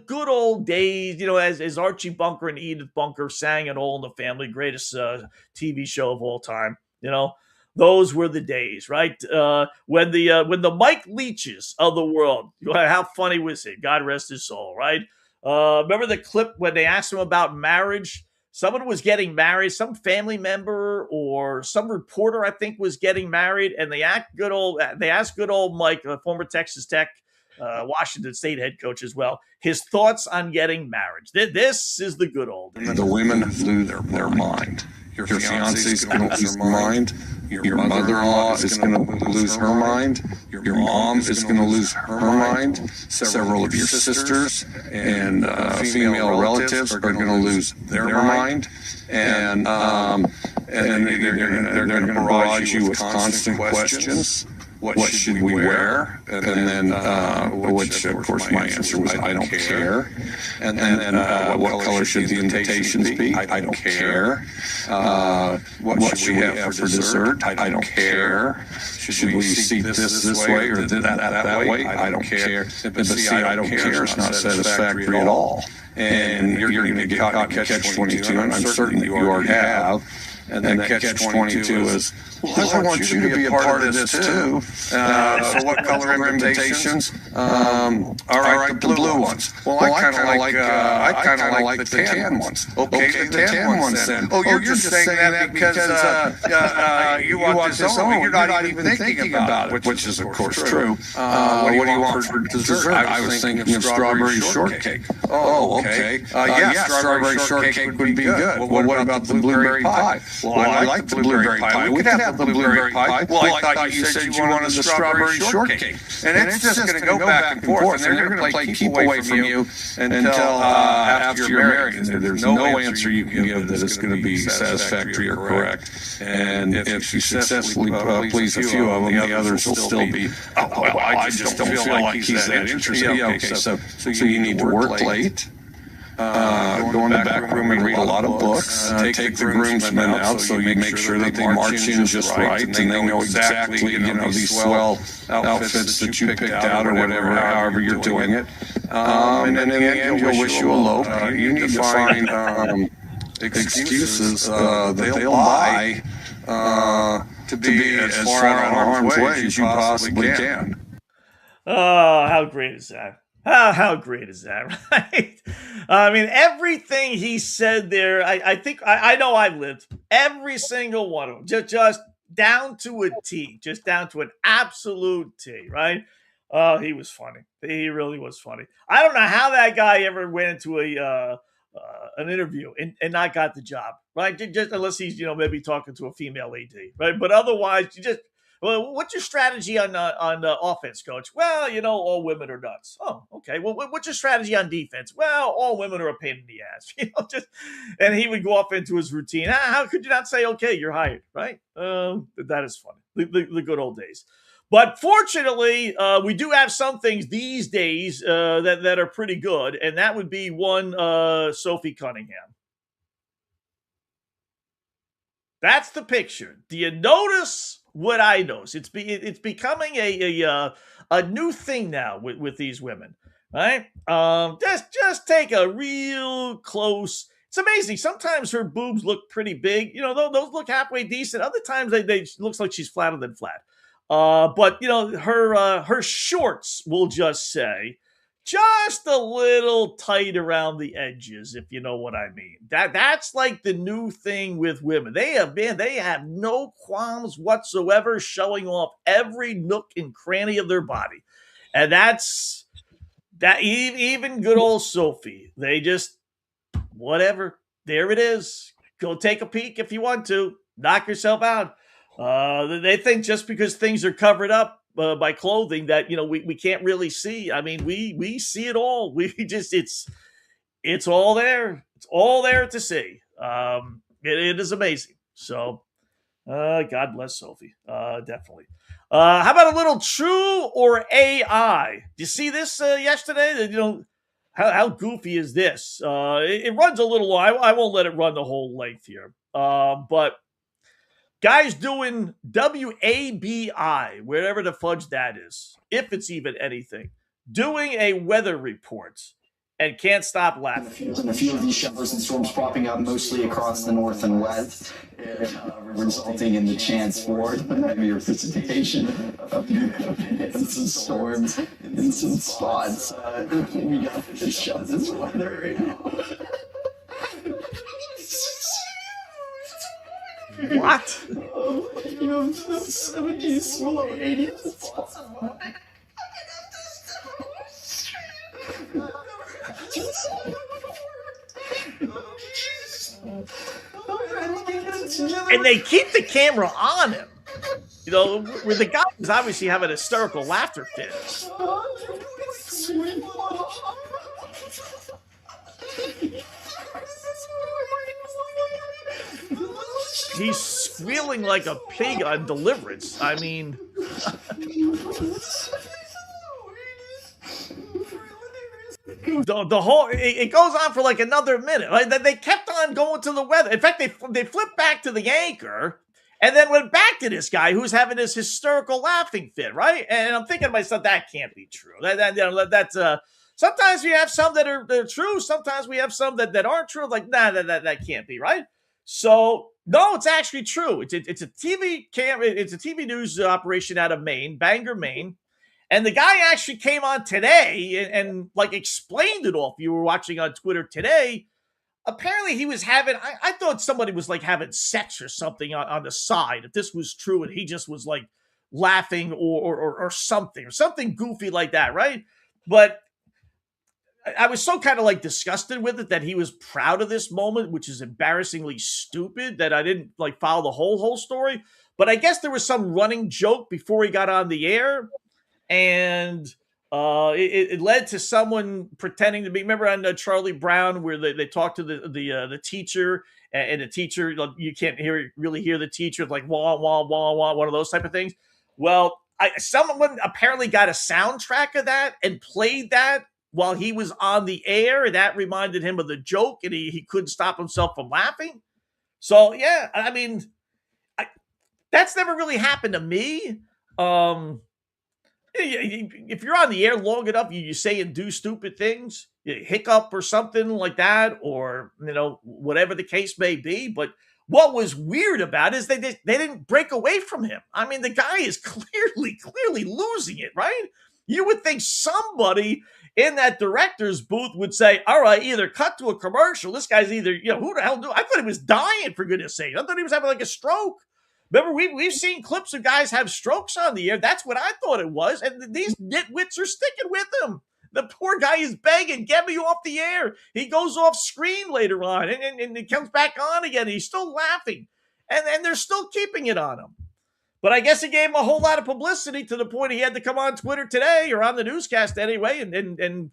good old days, as Archie Bunker and Edith Bunker sang it All in the Family, greatest TV show of all time. Those were the days, right? When the Mike Leaches of the world, how funny was he? God rest his soul, right? Remember the clip when they asked him about marriage? Someone was getting married, some family member or some reporter, I think, was getting married, and they asked good old Mike, former Texas Tech, Washington State head coach as well, his thoughts on getting married. This is the good old days. The women lose their mind. Your fiance is going to lose her mind. Your mother-in-law is going to lose her mind. Your mom is going to lose her mind. Several of your sisters and female relatives are going to lose their mind. And then they're going to barrage you with constant questions. What should we wear? And then, which of course my answer was, I don't care. And then, what color should the invitations be? I don't care. What should we have for dessert? I don't care. Should we seat this way or that way? I don't care. But see, I don't care is not satisfactory at all. And you're going to get caught in catch-22, and I'm certain that you already have. And then catch-22 is, well, I want you to be a part of this too. So what color invitations? All right, the blue ones. Well, I kind of like the tan ones. Okay, the tan ones then. Oh, you're just saying that because you want this only. You're not even thinking about it, which is of course true. What do you want for dessert? I was thinking of strawberry shortcake. Oh, okay. Yeah, strawberry shortcake would be good. Well, what about the blueberry pie? Well, I like the blueberry pie. We could have the blueberry pie. Well, I thought you said you wanted the strawberry shortcake. And it's just going to go back and forth, and they're going to play keep away from you until after you're married. There's no answer you can give that is going to be satisfactory or correct. And if you successfully please a few of them, the others will still be, I just don't feel like he's that interested. Yeah, okay, so you need to work late. Go in the back room and read a lot of books. Take the groomsmen out so you make sure that they march in just right and they know exactly, these swell outfits that you picked out or whatever, however you're doing it. And then in the end, you'll wish you elope. You need to find excuses that they'll buy to be as far out of harm's way as you possibly can. Oh, how great is that? How great is that, right? I mean, everything he said there, I think, I know I've lived every single one of them, just down to a T, just down to an absolute T, right? He was funny. He really was funny. I don't know how that guy ever went into an interview and not got the job, right? Just unless he's, maybe talking to a female AD, right? But otherwise, well, what's your strategy on offense, coach? Well, all women are nuts. Oh, okay. Well, what's your strategy on defense? Well, all women are a pain in the ass. And he would go off into his routine. How could you not say, okay, you're hired, right? That is funny. The good old days. But fortunately, we do have some things these days that are pretty good, and that would be one Sophie Cunningham. That's the picture. Do you notice what I notice? It's becoming a new thing now with these women, right? Just take a real close. It's amazing. Sometimes her boobs look pretty big. Those look halfway decent. Other times they looks like she's flatter than flat. But her shorts, we'll just say, just a little tight around the edges, if you know what I mean. That's like the new thing with women. They have no qualms whatsoever showing off every nook and cranny of their body. And that's that even good old Sophie. They just whatever. There it is. Go take a peek if you want to. Knock yourself out. They think just because things are covered up by clothing that we can't really see. I mean, we see it all. We just it's all there. It's all there to see. It is amazing. So God bless Sophie. Definitely. How about a little true or AI? Did you see this yesterday? How goofy is this? It runs a little long. I won't let it run the whole length here. But guys doing WABI, wherever the fudge that is, if it's even anything, doing a weather report and can't stop laughing. And a few of these showers and storms popping up mostly across the north and west, resulting in the chance for heavier precipitation and some storms in some spots. We got to shut this weather right now. What? You know, 70s, low 80s. And they keep the camera on him. Where the guy is obviously having a hysterical laughter fit. He's squealing like a pig on Deliverance. I mean... The whole it goes on for like another minute. Like they kept on going to the weather. In fact, they flipped back to the anchor and then went back to this guy who's having this hysterical laughing fit, right? And I'm thinking to myself, that can't be true. That's sometimes we have some that are true. Sometimes we have some that aren't true. Like that can't be right. So no, it's actually true. It's a TV It's a TV news operation out of Maine, Bangor, Maine. And the guy actually came on today and like explained it all. If you were watching on Twitter today, apparently he was having, I thought somebody was like having sex or something on the side. If this was true and he just was like laughing or something goofy like that, right? But I was so kind of like disgusted with it that he was proud of this moment, which is embarrassingly stupid, that I didn't like follow the whole story. But I guess there was some running joke before he got on the air. And it led to someone pretending to be, remember on Charlie Brown where they talked to the teacher and the teacher, you can't really hear the teacher, like wah, wah, wah, wah, one of those type of things. Well, someone apparently got a soundtrack of that and played that while he was on the air. And that reminded him of the joke and he couldn't stop himself from laughing. So, yeah, I mean, that's never really happened to me. If you're on the air long enough, you say and do stupid things, you hiccup or something like that, or whatever the case may be. But what was weird about it is they didn't break away from him. I mean, the guy is clearly losing it, right? You would think somebody in that director's booth would say, "All right, either cut to a commercial. This guy's either who the hell do?" I thought he was dying, for goodness sake. I thought he was having like a stroke. Remember, we've seen clips of guys have strokes on the air. That's what I thought it was. And these nitwits are sticking with him. The poor guy is begging, get me off the air. He goes off screen later on and he comes back on again. He's still laughing. And they're still keeping it on him. But I guess it gave him a whole lot of publicity to the point he had to come on Twitter today or on the newscast anyway and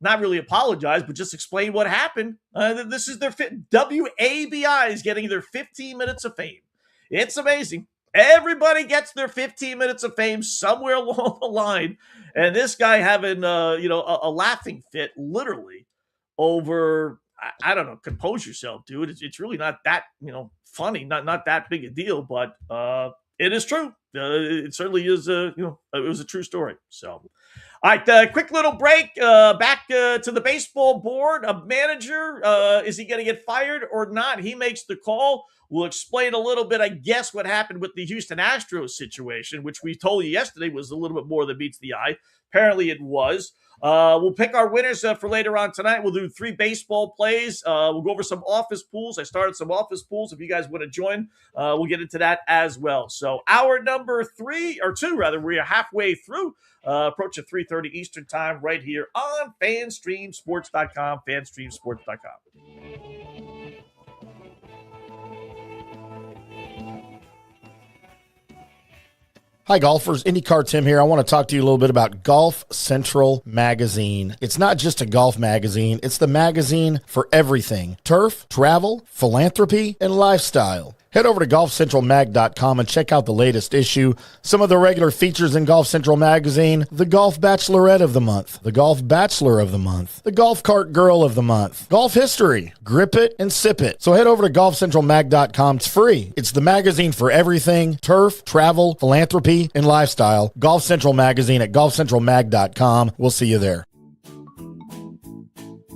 not really apologize, but just explain what happened. This is their WABI is getting their 15 minutes of fame. It's amazing. Everybody gets their 15 minutes of fame somewhere along the line. And this guy having, a laughing fit, literally, over, I don't know, compose yourself, dude. It's really not that, funny, not that big a deal, but it is true. It certainly is, it was a true story. So, all right, quick little break. Back to the baseball board. A manager, is he going to get fired or not? He makes the call. We'll explain a little bit, I guess, what happened with the Houston Astros situation, which we told you yesterday was a little bit more than meets the eye. Apparently it was. We'll pick our winners for later on tonight. We'll do 3 baseball plays. We'll go over some office pools. I started some office pools. If you guys want to join, we'll get into that as well. So hour number 2, we are halfway through. Approaching 3:30 Eastern time right here on FanStreamSports.com, FanStreamSports.com. Hi, golfers. IndyCar Tim here. I want to talk to you a little bit about Golf Central Magazine. It's not just a golf magazine. It's the magazine for everything. Turf, travel, philanthropy, and lifestyle. Head over to golfcentralmag.com and check out the latest issue. Some of the regular features in Golf Central Magazine: the Golf Bachelorette of the Month, the Golf Bachelor of the Month, the Golf Cart Girl of the Month, Golf History, Grip It and Sip It. So head over to golfcentralmag.com. It's free. It's the magazine for everything: turf, travel, philanthropy, and lifestyle. Golf Central Magazine at golfcentralmag.com. We'll see you there.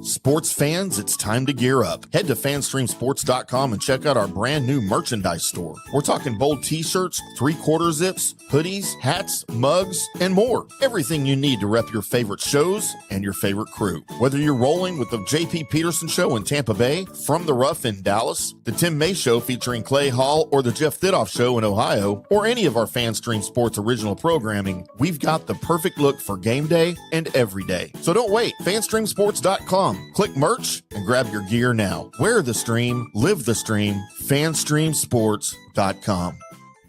Sports fans, it's time to gear up. Head to fanstreamsports.com and check out our brand new merchandise store. We're talking bold t-shirts, 3/4 zips, hoodies, hats, mugs, and more. Everything you need to rep your favorite shows and your favorite crew. Whether you're rolling with the J.P. Peterson Show in Tampa Bay, From the Rough in Dallas, the Tim May Show featuring Clay Hall, or the Jeff Thidoff Show in Ohio, or any of our FanStream Sports original programming, we've got the perfect look for game day and every day. So don't wait. fanstreamsports.com. Click merch and grab your gear now. Wear the stream, live the stream, fanstreamsports.com.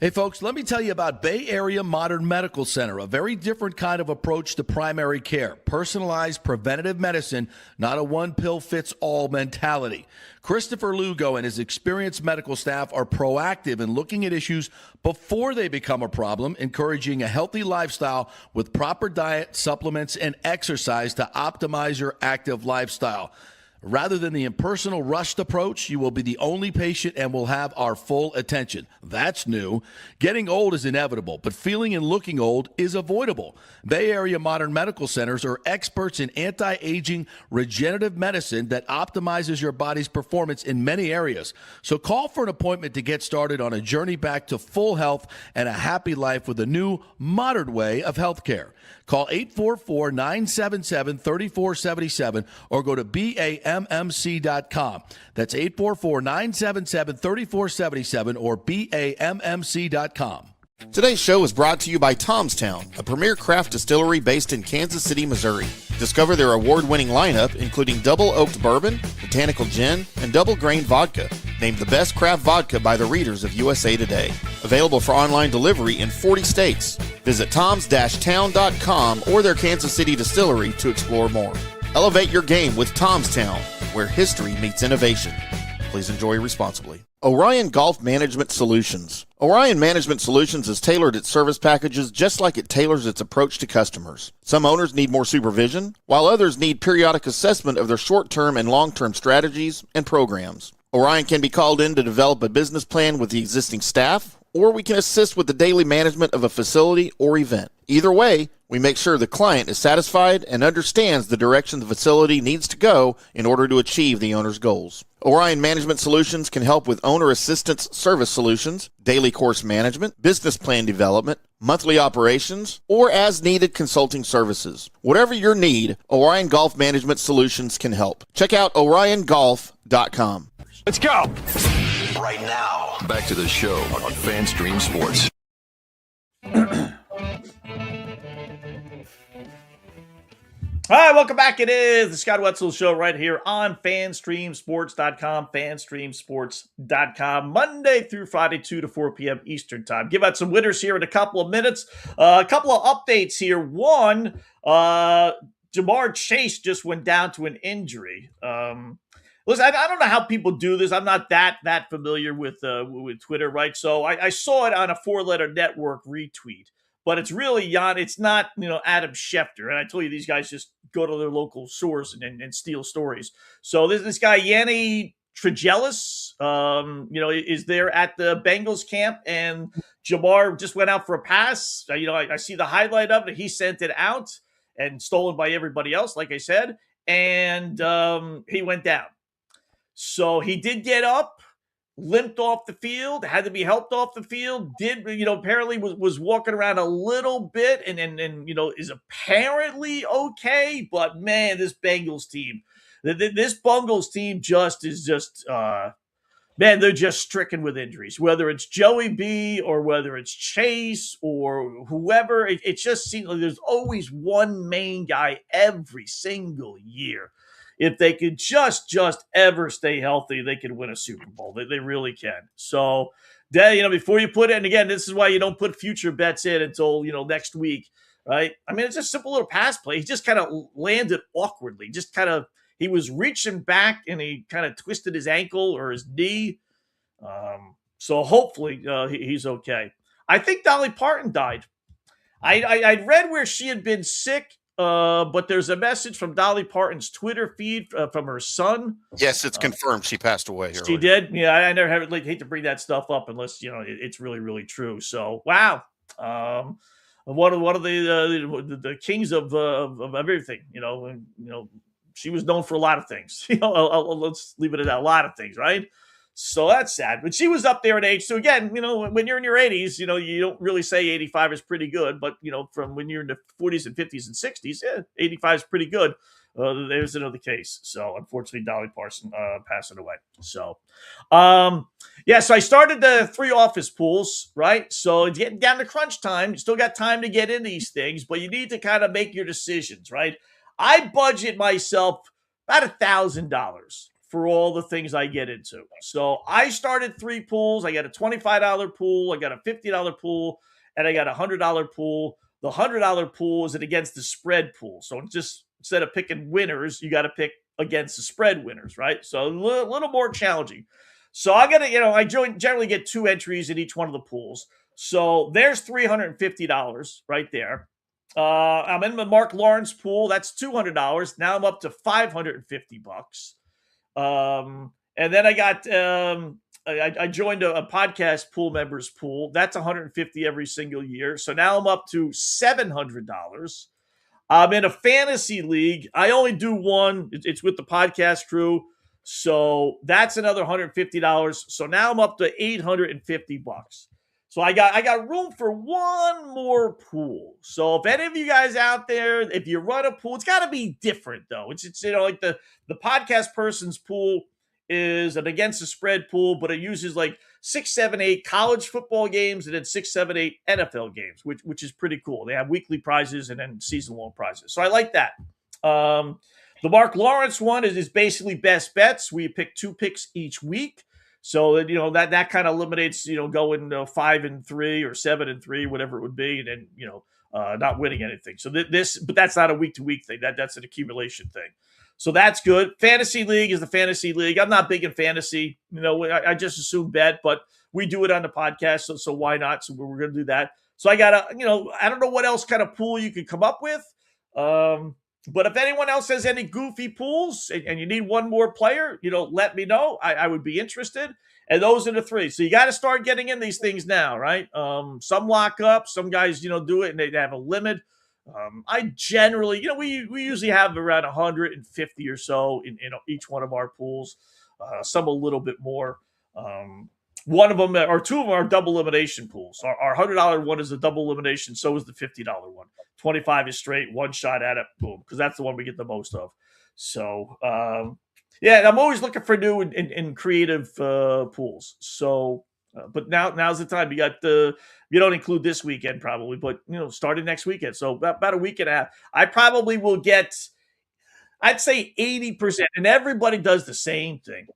Hey folks, let me tell you about Bay Area Modern Medical Center, a very different kind of approach to primary care. Personalized preventative medicine, not a one-pill-fits-all mentality. Christopher Lugo and his experienced medical staff are proactive in looking at issues before they become a problem, encouraging a healthy lifestyle with proper diet, supplements, and exercise to optimize your active lifestyle. Rather than the impersonal, rushed approach, you will be the only patient and will have our full attention. That's new. Getting old is inevitable, but feeling and looking old is avoidable. Bay Area Modern Medical Centers are experts in anti-aging regenerative medicine that optimizes your body's performance in many areas. So call for an appointment to get started on a journey back to full health and a happy life with a new, modern way of healthcare. Call 844-977-3477 or go to BAMMC.com. That's 844-977-3477 or BAMMC.com. Today's show is brought to you by Tomstown, a premier craft distillery based in Kansas City, Missouri. Discover their award-winning lineup, including double oaked bourbon, botanical gin, and double grain vodka, named the best craft vodka by the readers of USA Today. Available for online delivery in 40 states. Visit toms-town.com or their Kansas City distillery to explore more. Elevate your game with Tomstown, where history meets innovation. Please enjoy responsibly. Orion Golf Management Solutions. Orion Management Solutions has tailored its service packages just like it tailors its approach to customers. Some owners need more supervision, while others need periodic assessment of their short-term and long-term strategies and programs. Orion can be called in to develop a business plan with the existing staff, or we can assist with the daily management of a facility or event. Either way, we make sure the client is satisfied and understands the direction the facility needs to go in order to achieve the owner's goals. Orion Management Solutions can help with owner assistance service solutions, daily course management, business plan development, monthly operations, or as-needed consulting services. Whatever your need, Orion Golf Management Solutions can help. Check out oriongolf.com. Let's go! Right now, back to the show on FanStream Sports. All right, welcome back. It is the Scott Wetzel Show right here on FanStreamSports.com, FanStreamSports.com, Monday through Friday, 2 to 4 p.m. Eastern Time. Give out some winners here in a couple of minutes. A couple of updates here. One, Jamar Chase just went down to an injury. Listen, I don't know how people do this. I'm not that familiar with Twitter, right? So I saw it on a 4-letter network retweet. But it's really it's not, Adam Schefter. And I told you these guys just go to their local source and steal stories. So this guy, Yanni Trigelis, is there at the Bengals camp. And Jamar just went out for a pass. I see the highlight of it. He sent it out and stolen by everybody else, like I said. And he went down. So he did get up. limped off the field, had to be helped off the field, apparently was walking around a little bit and is apparently okay. But man, this Bengals team, this Bengals team man, they're just stricken with injuries, whether it's Joey B or whether it's Chase or whoever. It just seems like there's always one main guy every single year. If they could just ever stay healthy, they could win a Super Bowl. They really can. So, before you put it, and again, this is why you don't put future bets in until, next week, right? I mean, it's just a simple little pass play. He just kind of landed awkwardly. He was reaching back and he kind of twisted his ankle or his knee. So hopefully he's okay. I think Dolly Parton died. I read where she had been sick. But there's a message from Dolly Parton's Twitter feed from her son. Yes, it's confirmed she passed away. She did. Yeah, I never hate to bring that stuff up unless it's really, really true. So wow, one of the kings of everything. She was known for a lot of things. Let's leave it at that. A lot of things, right? So that's sad. But she was up there in age. So again, when you're in your 80s, you don't really say 85 is pretty good. But, from when you're in the 40s and 50s and 60s, 85 is pretty good. There's another case. So unfortunately, Dolly Parton passing away. So, so I started the 3 office pools, right? So it's getting down to crunch time. You still got time to get in these things, but you need to kind of make your decisions, right? I budget myself about $1,000 for all the things I get into. So I started 3 pools. I got a $25 pool, I got a $50 pool, and I got a $100 pool. The $100 pool is an against the spread pool. So just instead of picking winners, you got to pick against the spread winners, right? So a little more challenging. So I got to, I generally get 2 entries in each one of the pools. So there's $350 right there. I'm in the Mark Lawrence pool. That's $200. Now I'm up to $550. And then I got, I joined a podcast pool members pool. That's $150 every single year. So now I'm up to $700. I'm in a fantasy league. I only do one. It's with the podcast crew. So that's another $150. So now I'm up to $850. So I got room for one more pool. So if any of you guys out there, if you run a pool, it's got to be different though. It's like the podcast person's pool is an against the spread pool, but it uses like 6, 7, 8 college football games and then 6, 7, 8 NFL games, which is pretty cool. They have weekly prizes and then season-long prizes. So I like that. The Mark Lawrence one is basically best bets. We pick 2 picks each week. So that kind of eliminates going 5-3 or 7-3, whatever it would be, and then not winning anything. So but that's not a week to week thing. That's an accumulation thing. So that's good. Fantasy league is the fantasy league. I'm not big in fantasy. I just assume bet, but we do it on the podcast, so why not? So we're going to do that. So I got I don't know what else kind of pool you could come up with. But if anyone else has any goofy pools and you need one more player, let me know. I would be interested. And those are the 3. So you got to start getting in these things now, right? Some lock up. Some guys, do it and they have a limit. I generally, we usually have around 150 or so in each one of our pools. Some a little bit more. One of them or 2 of them are double elimination pools. Our $100 one is a double elimination. So is the $50 one. 25 is straight, one shot at it, boom, because that's the one we get the most of. So, I'm always looking for new and creative pools. So, but now's the time. You got you don't include this weekend probably, but starting next weekend. So about a week and a half. I probably will get, I'd say 80%, and everybody does the same thing.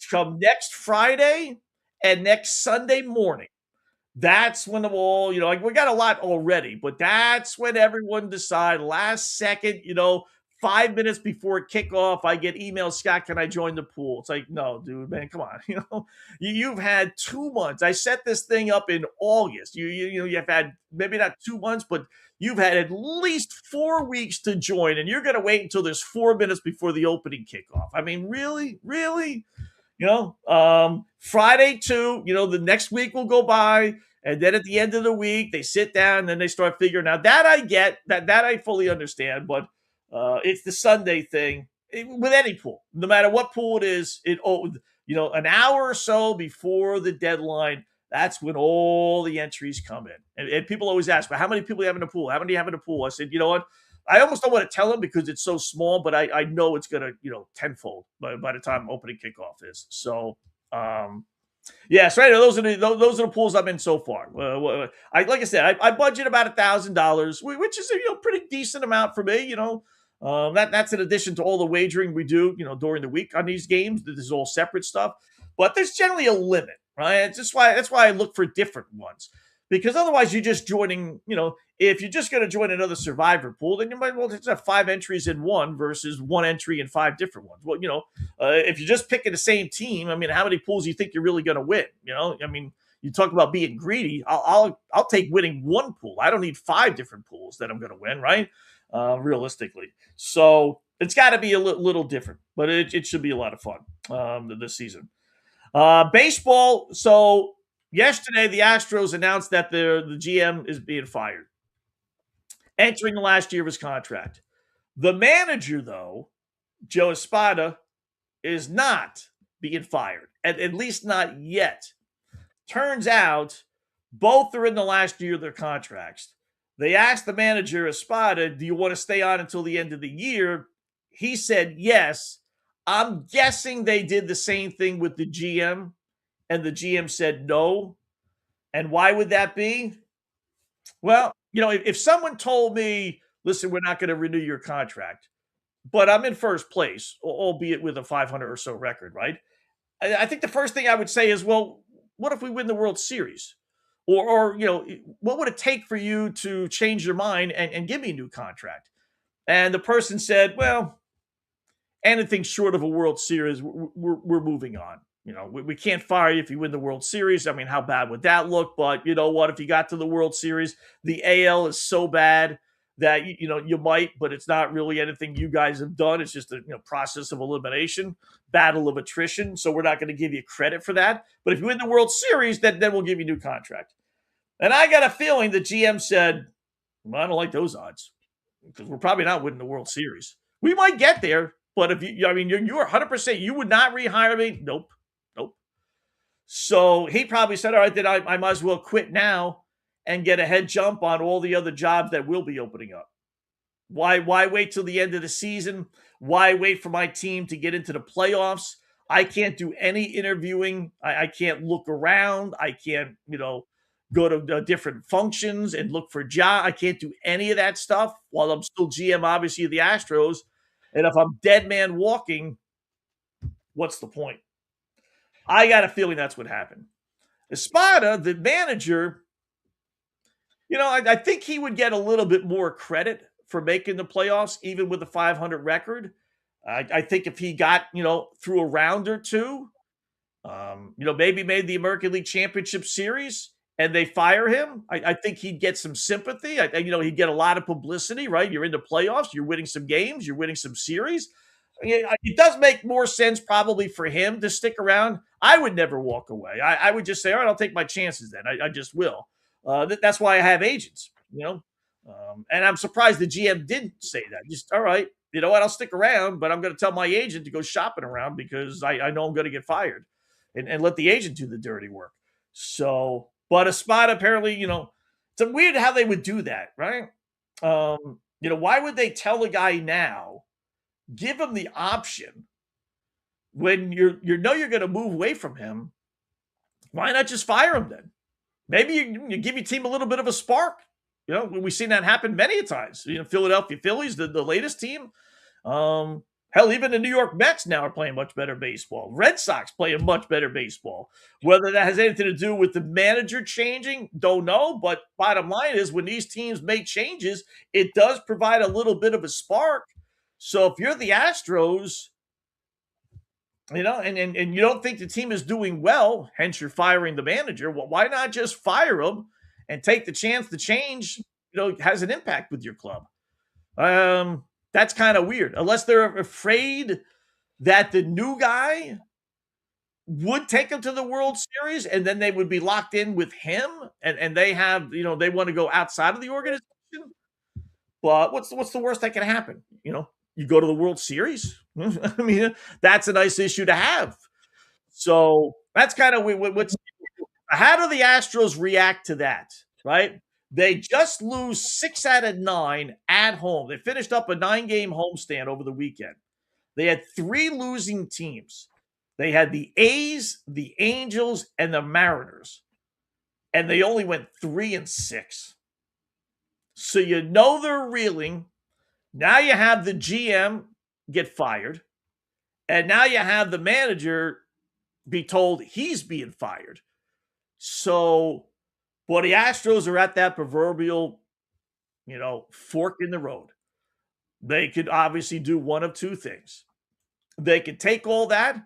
From next Friday and next Sunday morning. That's when we got a lot already, but that's when everyone decide last second, 5 minutes before kickoff, I get emails, Scott, can I join the pool? It's like, no, dude, man, come on. You've had 2 months. I set this thing up in August. You've had maybe not 2 months, but you've had at least 4 weeks to join, and you're going to wait until there's 4 minutes before the opening kickoff. I mean, really? Friday too, the next week will go by. And then at the end of the week, they sit down and then they start figuring out that I get that I fully understand. But it's the Sunday thing with any pool, no matter what pool it is. an hour or so before the deadline, that's when all the entries come in. And people always ask, well, how many people do you have in the pool? How many do you have in the pool? I said, you know what? I almost don't want to tell them because it's so small, but I know it's going to, tenfold by the time opening kickoff is. So, yeah, so anyway, those are the pools I'm in so far. Like I said, I budget about $1,000, which is a pretty decent amount for me. That's in addition to all the wagering we do, during the week on these games. This is all separate stuff, but there's generally a limit, right? That's why I look for different ones, because otherwise you're just joining. If you're just going to join another survivor pool, then you might well just have 5 entries in one versus 1 entry in 5 different ones. Well, if you're just picking the same team, I mean, how many pools do you think you're really going to win? I mean, you talk about being greedy. I'll take winning 1 pool. I don't need 5 different pools that I'm going to win, right? Realistically. So it's got to be a little different, but it should be a lot of fun this season. Baseball. So yesterday, the Astros announced that the GM is being fired, entering the last year of his contract. The manager, though, Joe Espada, is not being fired, at least not yet. Turns out both are in the last year of their contracts. They asked the manager, Espada, do you want to stay on until the end of the year? He said yes. I'm guessing they did the same thing with the GM, and the GM said no. And why would that be? Well, if someone told me, listen, we're not going to renew your contract, but I'm in first place, albeit with a 500 or so record, right? I think the first thing I would say is, well, what if we win the World Series? Or what would it take for you to change your mind and give me a new contract? And the person said, well, anything short of a World Series, we're moving on. We can't fire you if you win the World Series. I mean, how bad would that look? But you know what? If you got to the World Series, the AL is so bad that, you might, but it's not really anything you guys have done. It's just a process of elimination, battle of attrition. So we're not going to give you credit for that. But if you win the World Series, then we'll give you a new contract. And I got a feeling the GM said, well, I don't like those odds because we're probably not winning the World Series. We might get there, but if you're 100%, you would not rehire me. Nope. So he probably said, all right, then I might as well quit now and get a head jump on all the other jobs that will be opening up. Why wait till the end of the season? Why wait for my team to get into the playoffs? I can't do any interviewing. I can't look around. I can't, go to different functions and look for jobs. I can't do any of that stuff while I'm still GM, obviously, of the Astros. And if I'm dead man walking, what's the point? I got a feeling that's what happened. Espada, the manager, I think he would get a little bit more credit for making the playoffs, even with a 500 record. I think if he got, through a round or two, maybe made the American League Championship Series and they fire him, I think he'd get some sympathy. He'd get a lot of publicity, right? You're in the playoffs, you're winning some games, you're winning some series. It does make more sense probably for him to stick around. I would never walk away. I would just say, all right, I'll take my chances then. I just will. That's why I have agents, and I'm surprised the GM didn't say that. Just, all right, you know what, I'll stick around, but I'm going to tell my agent to go shopping around because I know I'm going to get fired and let the agent do the dirty work. So, but Espada apparently, it's weird how they would do that, right? Why would they tell a guy now, give him the option when you're going to move away from him? Why not just fire him then? Maybe you give your team a little bit of a spark. We've seen that happen many times. Philadelphia Phillies, the latest team. Hell, even the New York Mets now are playing much better baseball. Red Sox playing much better baseball. Whether that has anything to do with the manager changing, don't know. But bottom line is when these teams make changes, it does provide a little bit of a spark. So if you're the Astros, and you don't think the team is doing well, hence you're firing the manager, well, why not just fire him and take the chance to change, has an impact with your club? That's kind of weird. Unless they're afraid that the new guy would take them to the World Series and then they would be locked in with him and they have, they want to go outside of the organization. But what's the worst that can happen? You go to the World Series. I mean, that's a nice issue to have. So that's kind of what's. How do the Astros react to that? Right? They just lose 6 out of 9 at home. They finished up a 9-game homestand over the weekend. They had 3 losing teams. They had the A's, the Angels, and the Mariners. And they only went 3-6. So you know they're reeling. Now you have the GM get fired. And now you have the manager be told he's being fired. So, the Astros are at that proverbial, fork in the road. They could obviously do one of 2 things. They could take all that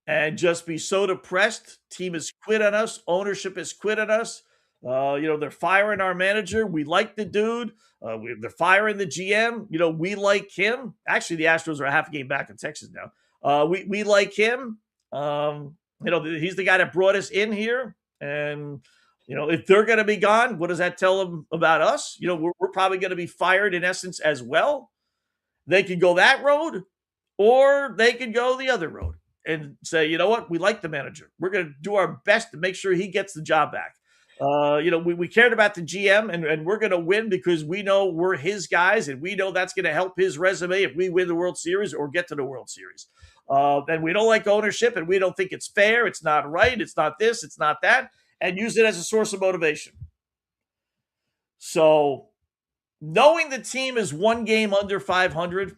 and just be so depressed. Team has quit on us. Ownership has quit on us. They're firing our manager. We like the dude. They're firing the GM. We like him. Actually, the Astros are a half a game back in Texas now. We like him. He's the guy that brought us in here. And, if they're going to be gone, what does that tell them about us? We're probably going to be fired in essence as well. They could go that road, or they could go the other road and say, you know what? We like the manager. We're going to do our best to make sure he gets the job back. We cared about the GM, and we're going to win because we know we're his guys, and we know that's going to help his resume if we win the World Series or get to the World Series. And we don't like ownership, and we don't think it's fair. It's not right. It's not this. It's not that. And use it as a source of motivation. So, knowing the team is 1 game under 500,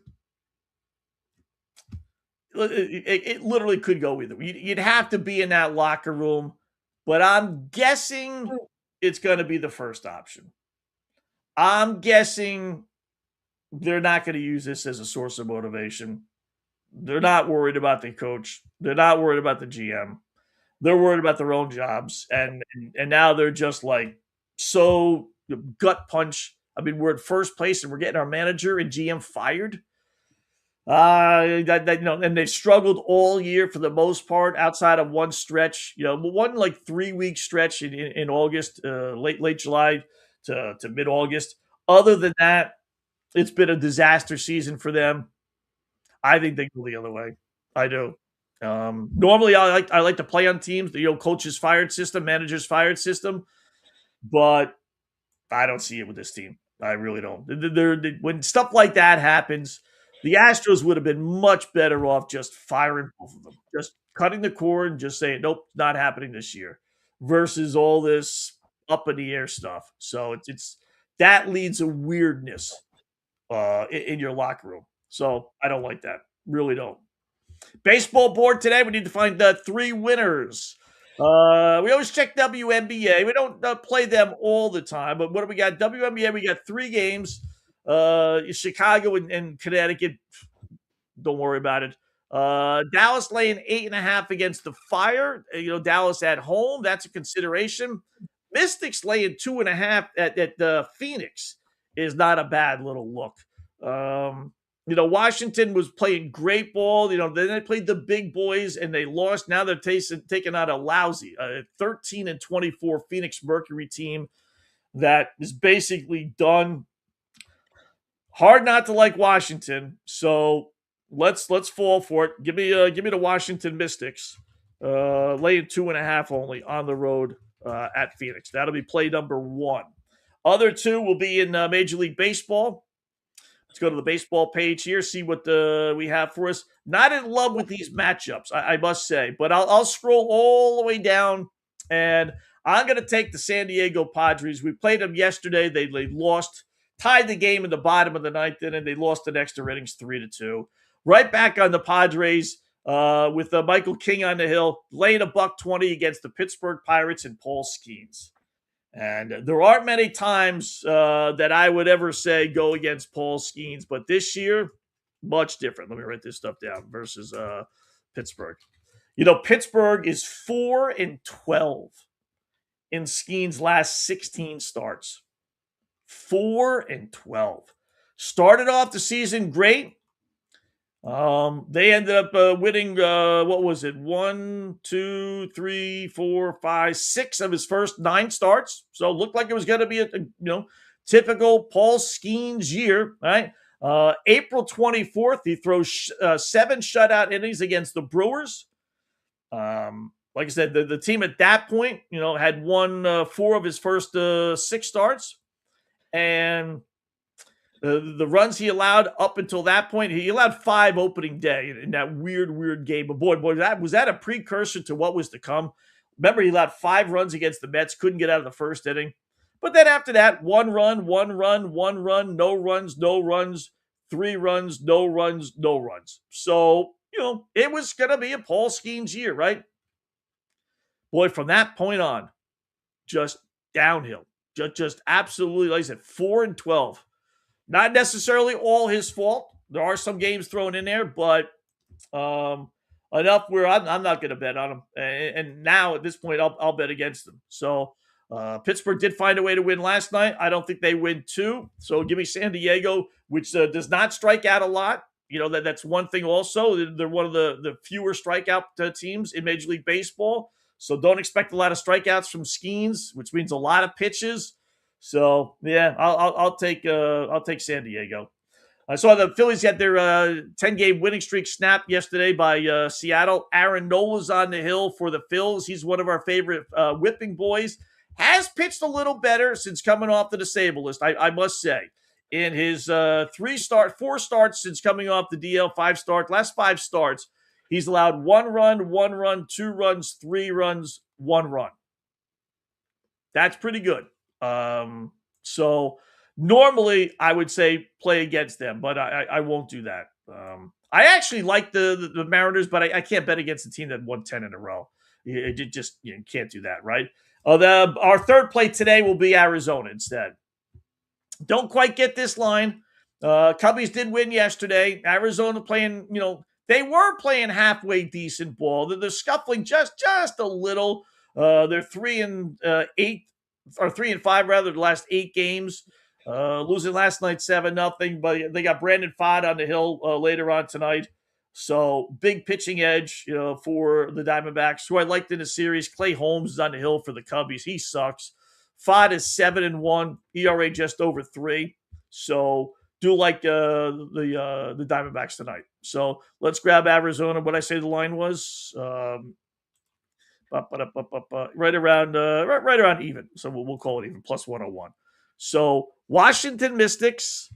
it literally could go either. You'd have to be in that locker room, but I'm guessing it's going to be the first option. I'm guessing they're not going to use this as a source of motivation. They're not worried about the coach. They're not worried about the GM. They're worried about their own jobs. And now they're just like so gut punch. I mean, we're at first place and we're getting our manager and GM fired. And they've struggled all year for the most part, outside of one stretch, one like 3-week stretch in August, late July to mid-August. Other than that, it's been a disaster season for them. I think they go the other way. I do. Normally, I like to play on teams, the coaches fired system, managers fired system, but I don't see it with this team. I really don't. When stuff like that happens, the Astros would have been much better off just firing both of them, just cutting the cord and just saying, nope, not happening this year, versus all this up in the air stuff. So it's that leads a weirdness in your locker room. So I don't like that. Really don't. Baseball board today, we need to find 3 winners. We always check WNBA. We don't play them all the time, but what do we got? WNBA, we got 3 games. Chicago and Connecticut, don't worry about it. Dallas laying 8.5 against the Fire. Dallas at home, that's a consideration. Mystics laying 2.5 at Phoenix is not a bad little look. Washington was playing great ball. Then they played the big boys and they lost. Now they're taking out a lousy 13-24 Phoenix Mercury team that is basically done. Hard not to like Washington, so let's fall for it. Give me the Washington Mystics, laying 2.5 only on the road at Phoenix. That'll be play number 1. Other 2 will be in Major League Baseball. Let's go to the baseball page here, see what we have for us. Not in love with these matchups, I must say, but I'll scroll all the way down, and I'm going to take the San Diego Padres. We played them yesterday. They lost, tied the game in the bottom of the 9th inning. They lost in extra innings 3-2. Right back on the Padres with Michael King on the hill, laying $120 against the Pittsburgh Pirates and Paul Skeens. And there aren't many times that I would ever say go against Paul Skeens, but this year, much different. Let me write this stuff down versus Pittsburgh. Pittsburgh is 4-12 in Skeens' last 16 starts. 4-12. Started off the season great. They ended up winning, 1, 2, 3, 4, 5, 6 of his first 9 starts. So it looked like it was going to be a typical Paul Skeens year, right? April 24th, he throws 7 shutout innings against the Brewers. Like I said, the team at that point, had won 4 of his first 6 starts, and the runs he allowed up until that point, he allowed 5 opening day in that weird game. But boy, was that a precursor to what was to come? Remember, he allowed 5 runs against the Mets, couldn't get out of the first inning. But then after that, 1 run, 1 run, 1 run, no runs, no runs, 3 runs, no runs, no runs. So, it was going to be a Paul Skeens year, right? Boy, from that point on, just downhill. Just absolutely, like I said, 4-12. Not necessarily all his fault. There are some games thrown in there, but enough where I'm not going to bet on him. And now at this point, I'll bet against him. So Pittsburgh did find a way to win last night. I don't think they win 2. So give me San Diego, which does not strike out a lot. That's one thing also. They're one of the fewer strikeout teams in Major League Baseball. So don't expect a lot of strikeouts from Skeens, which means a lot of pitches. So yeah, I'll take San Diego. I saw the Phillies had their 10-game winning streak snapped yesterday by Seattle. Aaron Nola's on the hill for the Phils. He's one of our favorite whipping boys. Has pitched a little better since coming off the disabled list, I must say. In his 4 starts since coming off the DL, 5 starts, last 5 starts, he's allowed 1 run, 2 runs, 3 runs, 1 run. That's pretty good. So normally I would say play against them, but I won't do that. I actually like the Mariners, but I can't bet against a team that won 10 in a row. You can't do that, right? Our third play today will be Arizona instead. Don't quite get this line. Cubbies did win yesterday. Arizona playing, they were playing halfway decent ball. They're scuffling just a little. They're 3-8. Or 3-5 rather, the last 8 games. Losing last night 7-0, but they got Brandon Pfaadt on the hill later on tonight. So big pitching edge, for the Diamondbacks, who I liked in the series. Clay Holmes is on the hill for the Cubbies. He sucks. Pfaadt is 7-1, ERA just over 3. So do like the Diamondbacks tonight. So let's grab Arizona. What I say the line was. Right around even. So we'll call it even, plus 101. So Washington Mystics.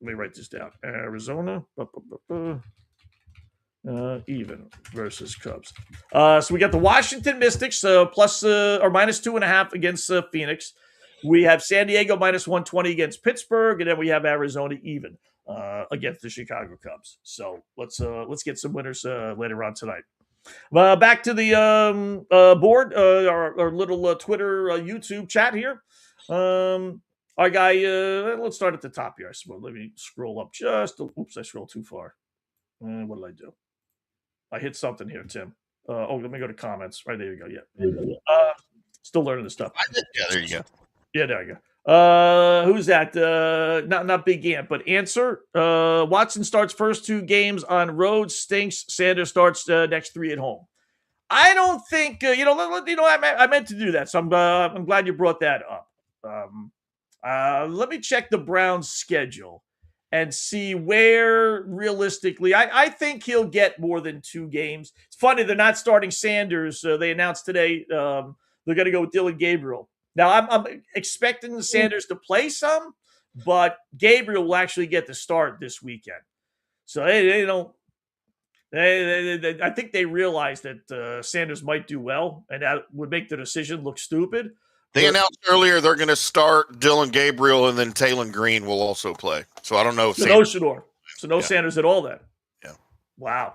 Let me write this down. Arizona. Even versus Cubs. So we got the Washington Mystics plus or minus 2.5 against Phoenix. We have San Diego minus 120 against Pittsburgh, and then we have Arizona even against the Chicago Cubs. So let's get some winners later on tonight. Back to the board, our little Twitter, YouTube chat here. Our guy, let's start at the top here, I suppose. Let me scroll up oops, I scrolled too far. What did I do? I hit something here, Tim. Let me go to comments. Right, there you go. Yeah. Still learning this stuff. Yeah, there you go. Yeah, there you go. Who's that? Not Big Ant, but Answer. Watson starts first 2 games on road, stinks. Sanders starts next 3 at home. I don't think I meant to do that, so I'm glad you brought that up. Let me check the Browns' schedule and see where realistically I think he'll get more than 2 games. It's funny they're not starting Sanders. They announced today they're going to go with Dylan Gabriel. Now, I'm expecting Sanders to play some, but Gabriel will actually get the start this weekend. So I think they realize that Sanders might do well, and that would make the decision look stupid. They announced earlier they're going to start Dylan Gabriel, and then Taylon Green will also play. So I don't know if no Shador. So no Sanders at all then. Yeah. Wow.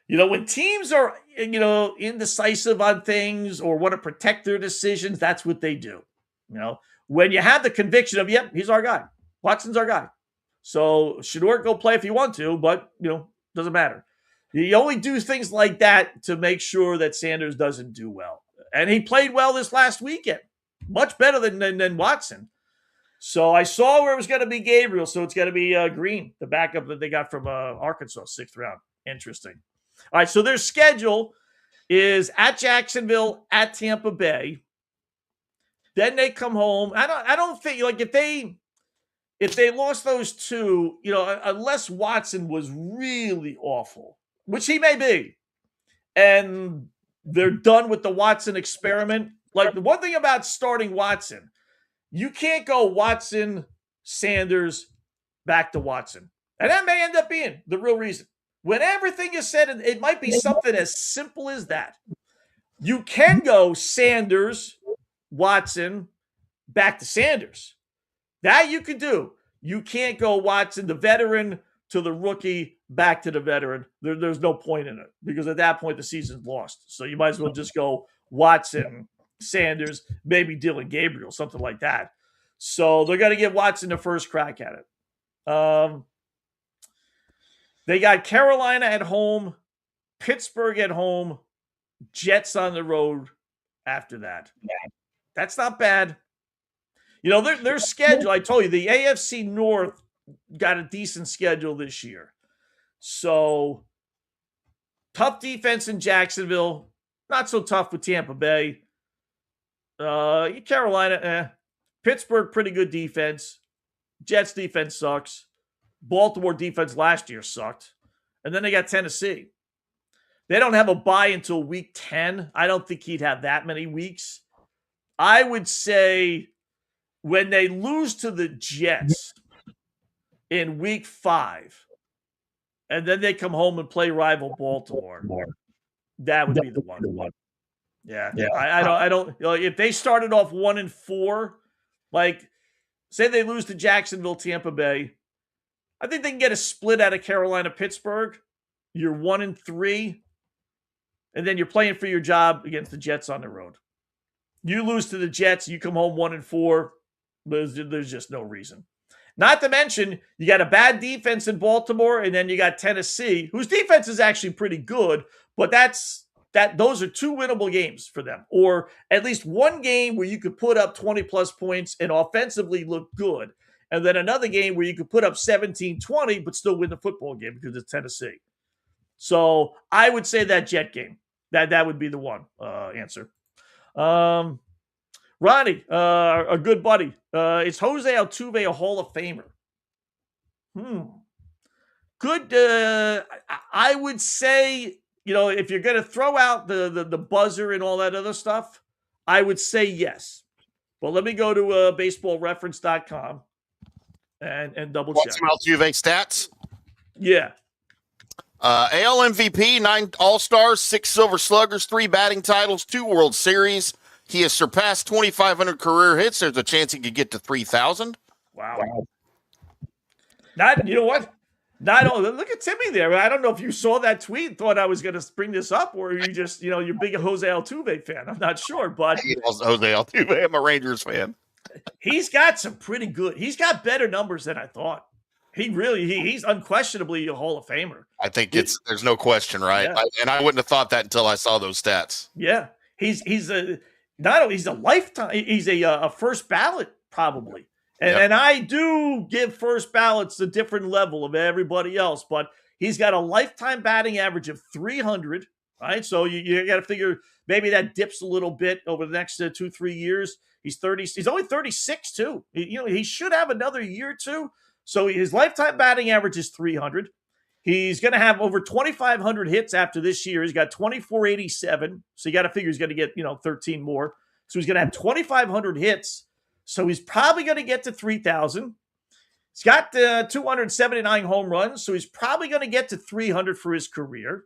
When teams are, indecisive on things or want to protect their decisions, that's what they do. When you have the conviction of, yep, he's our guy. Watson's our guy. So Shador go play if you want to, but, doesn't matter. You only do things like that to make sure that Sanders doesn't do well. And he played well this last weekend. Much better than Watson. So I saw where it was going to be Gabriel, so it's going to be Green, the backup that they got from Arkansas, 6th round. Interesting. All right, so their schedule is at Jacksonville, at Tampa Bay. Then they come home. I don't think if they lost those 2, unless Watson was really awful, which he may be, and they're done with the Watson experiment. Like, the one thing about starting Watson, you can't go Watson, Sanders, back to Watson. And that may end up being the real reason. When everything is said, it might be something as simple as that. You can go Sanders, Watson, back to Sanders. That you can do. You can't go Watson, the veteran, to the rookie, back to the veteran. There's no point in it, because at that point the season's lost. So you might as well just go Watson, Sanders, maybe Dylan Gabriel, something like that. So they're going to give Watson the first crack at it. They got Carolina at home, Pittsburgh at home, Jets on the road after that. That's not bad. You know, their schedule, I told you, the AFC North got a decent schedule this year. So, tough defense in Jacksonville. Not so tough with Tampa Bay. Carolina, Pittsburgh, pretty good defense. Jets defense sucks. Baltimore defense last year sucked. And then they got Tennessee. They don't have a bye until week 10. I don't think he'd have that many weeks. I would say when they lose to the Jets in week 5, and then they come home and play rival Baltimore, that would be the one. Yeah. I don't, you know, if they started off 1-4, like, say they lose to Jacksonville, Tampa Bay, I think they can get a split out of Carolina, Pittsburgh. You're 1-3, and then you're playing for your job against the Jets on the road. You lose to the Jets, you come home 1-4. There's just no reason. Not to mention, you got a bad defense in Baltimore, and then you got Tennessee, whose defense is actually pretty good, but those are 2 winnable games for them, or at least one game where you could put up 20-plus points and offensively look good, and then another game where you could put up 17-20 but still win the football game because it's Tennessee. So I would say that Jet game. That would be the one answer. Ronnie, a good buddy. Is Jose Altuve a Hall of Famer? Good. I would say, you know, if you're going to throw out the buzzer and all that other stuff, I would say yes. But let me go to baseballreference.com and double check. What's some Altuve stats? Yeah. AL MVP, 9 All-Stars, 6 Silver Sluggers, 3 batting titles, 2 World Series. He has surpassed 2,500 career hits. There's a chance he could get to 3,000. Wow. You know what? Look at Timmy there. I don't know if you saw that tweet and thought I was going to bring this up, or you just, you're a big Jose Altuve fan. I'm not sure, but Jose Altuve. I'm a Rangers fan. He's got some pretty good. He's got better numbers than I thought. He's unquestionably a Hall of Famer. I think there's no question, right? Yeah. I wouldn't have thought that until I saw those stats. Yeah, he's a lifetime. He's a first ballot probably, and I do give first ballots a different level of everybody else. But he's got a lifetime batting average of 300. Right, so you got to figure maybe that dips a little bit over the next 2-3 years. He's 30. He's only 36 too. He should have another year or two. So his lifetime batting average is 300. He's going to have over 2,500 hits after this year. He's got 2,487. So you got to figure he's going to get 13 more. So he's going to have 2,500 hits. So he's probably going to get to 3,000. He's got 279 home runs. So he's probably going to get to 300 for his career.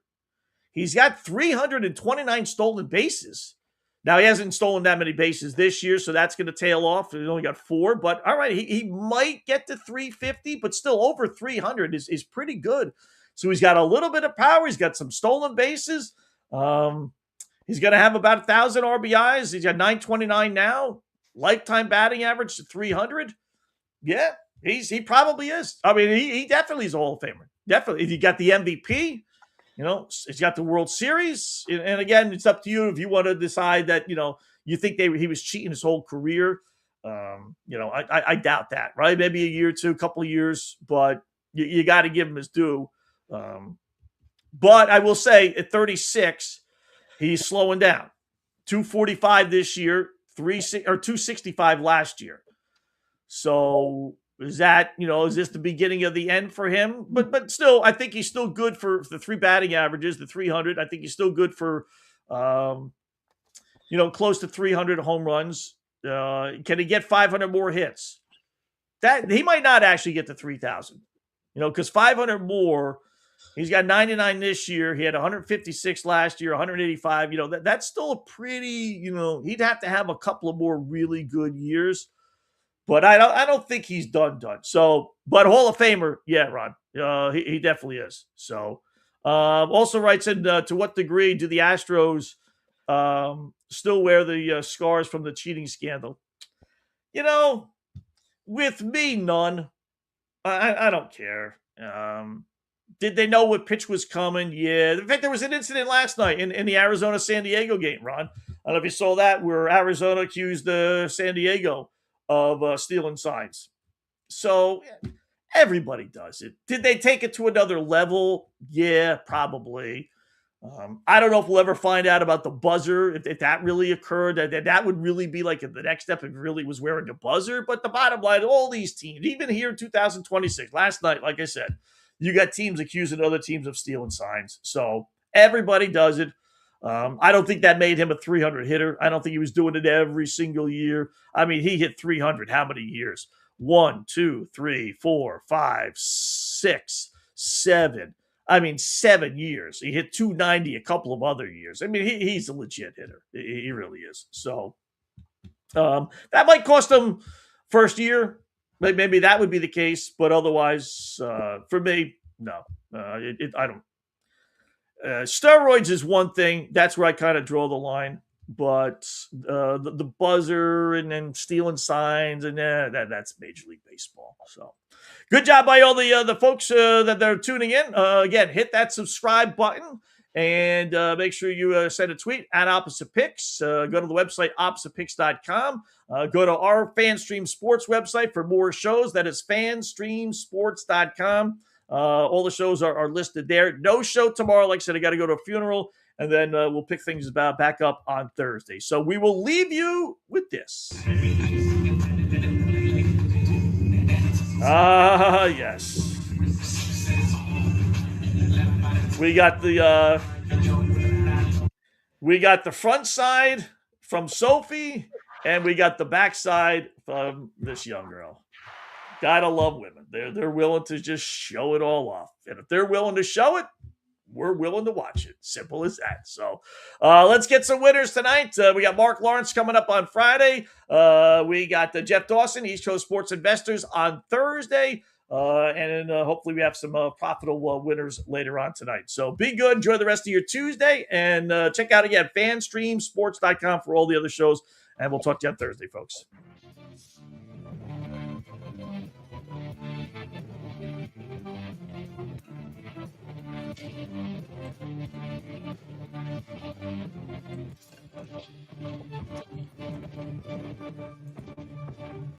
He's got 329 stolen bases. Now, he hasn't stolen that many bases this year, so that's going to tail off. He's only got 4, but all right, he might get to 350, but still over 300 is pretty good. So he's got a little bit of power. He's got some stolen bases. He's going to have about 1,000 RBIs. He's got 929 now. Lifetime batting average to 300. Yeah, he probably is. I mean, he definitely is a Hall of Famer. Definitely. If you got the MVP, he's got the World Series. And again, it's up to you if you want to decide that, you think he was cheating his whole career. I doubt that, right? Maybe a year or two, a couple of years, but you got to give him his due. But I will say at 36, he's slowing down. 245 this year, 265 last year. So Is this the beginning of the end for him? But still, I think he's still good for the 3 batting averages, the 300. I think he's still good for, close to 300 home runs. Can he get 500 more hits? That he might not actually get to 3,000, because 500 more, he's got 99 this year. He had 156 last year, 185. That's still a pretty, he'd have to have a couple of more really good years. But I don't think he's done. So, but Hall of Famer, yeah, Ron, he definitely is. So, also writes in, to what degree do the Astros still wear the scars from the cheating scandal? With me, none. I don't care. Did they know what pitch was coming? Yeah. In fact, there was an incident last night in the Arizona-San Diego game, Ron. I don't know if you saw that, where Arizona accused San Diego of stealing signs. So everybody does it. Did they take it to another level? Yeah, probably. I don't know if we'll ever find out about the buzzer, if that really occurred. That would really be like the next step if it really was wearing a buzzer. But the bottom line, all these teams, even here in 2026, last night, like I said, you got teams accusing other teams of stealing signs. So everybody does it. I don't think that made him a 300 hitter. I don't think he was doing it every single year. I mean, he hit 300 how many years? 1, 2, 3, 4, 5, 6, 7. I mean, 7 years. He hit 290 a couple of other years. I mean, he's a legit hitter. He really is. So that might cost him first year. Maybe that would be the case. But otherwise, for me, no. I don't. Steroids is one thing. That's where I kind of draw the line. But the buzzer and then stealing signs, and that's Major League Baseball. So good job by all the folks that are tuning in. Again, hit that subscribe button and make sure you send a tweet at Opposite Picks. Go to the website, oppositepicks.com. Go to our FanStream Sports website for more shows. That is fanstreamsports.com. All the shows are listed there. No show tomorrow. Like I said, I got to go to a funeral, and then we'll pick things back up on Thursday. So we will leave you with this. Yes. We got the front side from Sophie, and we got the back side from this young girl. Gotta love women. They're willing to just show it all off. And if they're willing to show it, we're willing to watch it. Simple as that. So let's get some winners tonight. We got Mark Lawrence coming up on Friday. We got Jeff Dawson, East Coast Sports Investors, on Thursday. And then hopefully we have some profitable winners later on tonight. So be good. Enjoy the rest of your Tuesday. And check out, again, fanstreamsports.com for all the other shows. And we'll talk to you on Thursday, folks.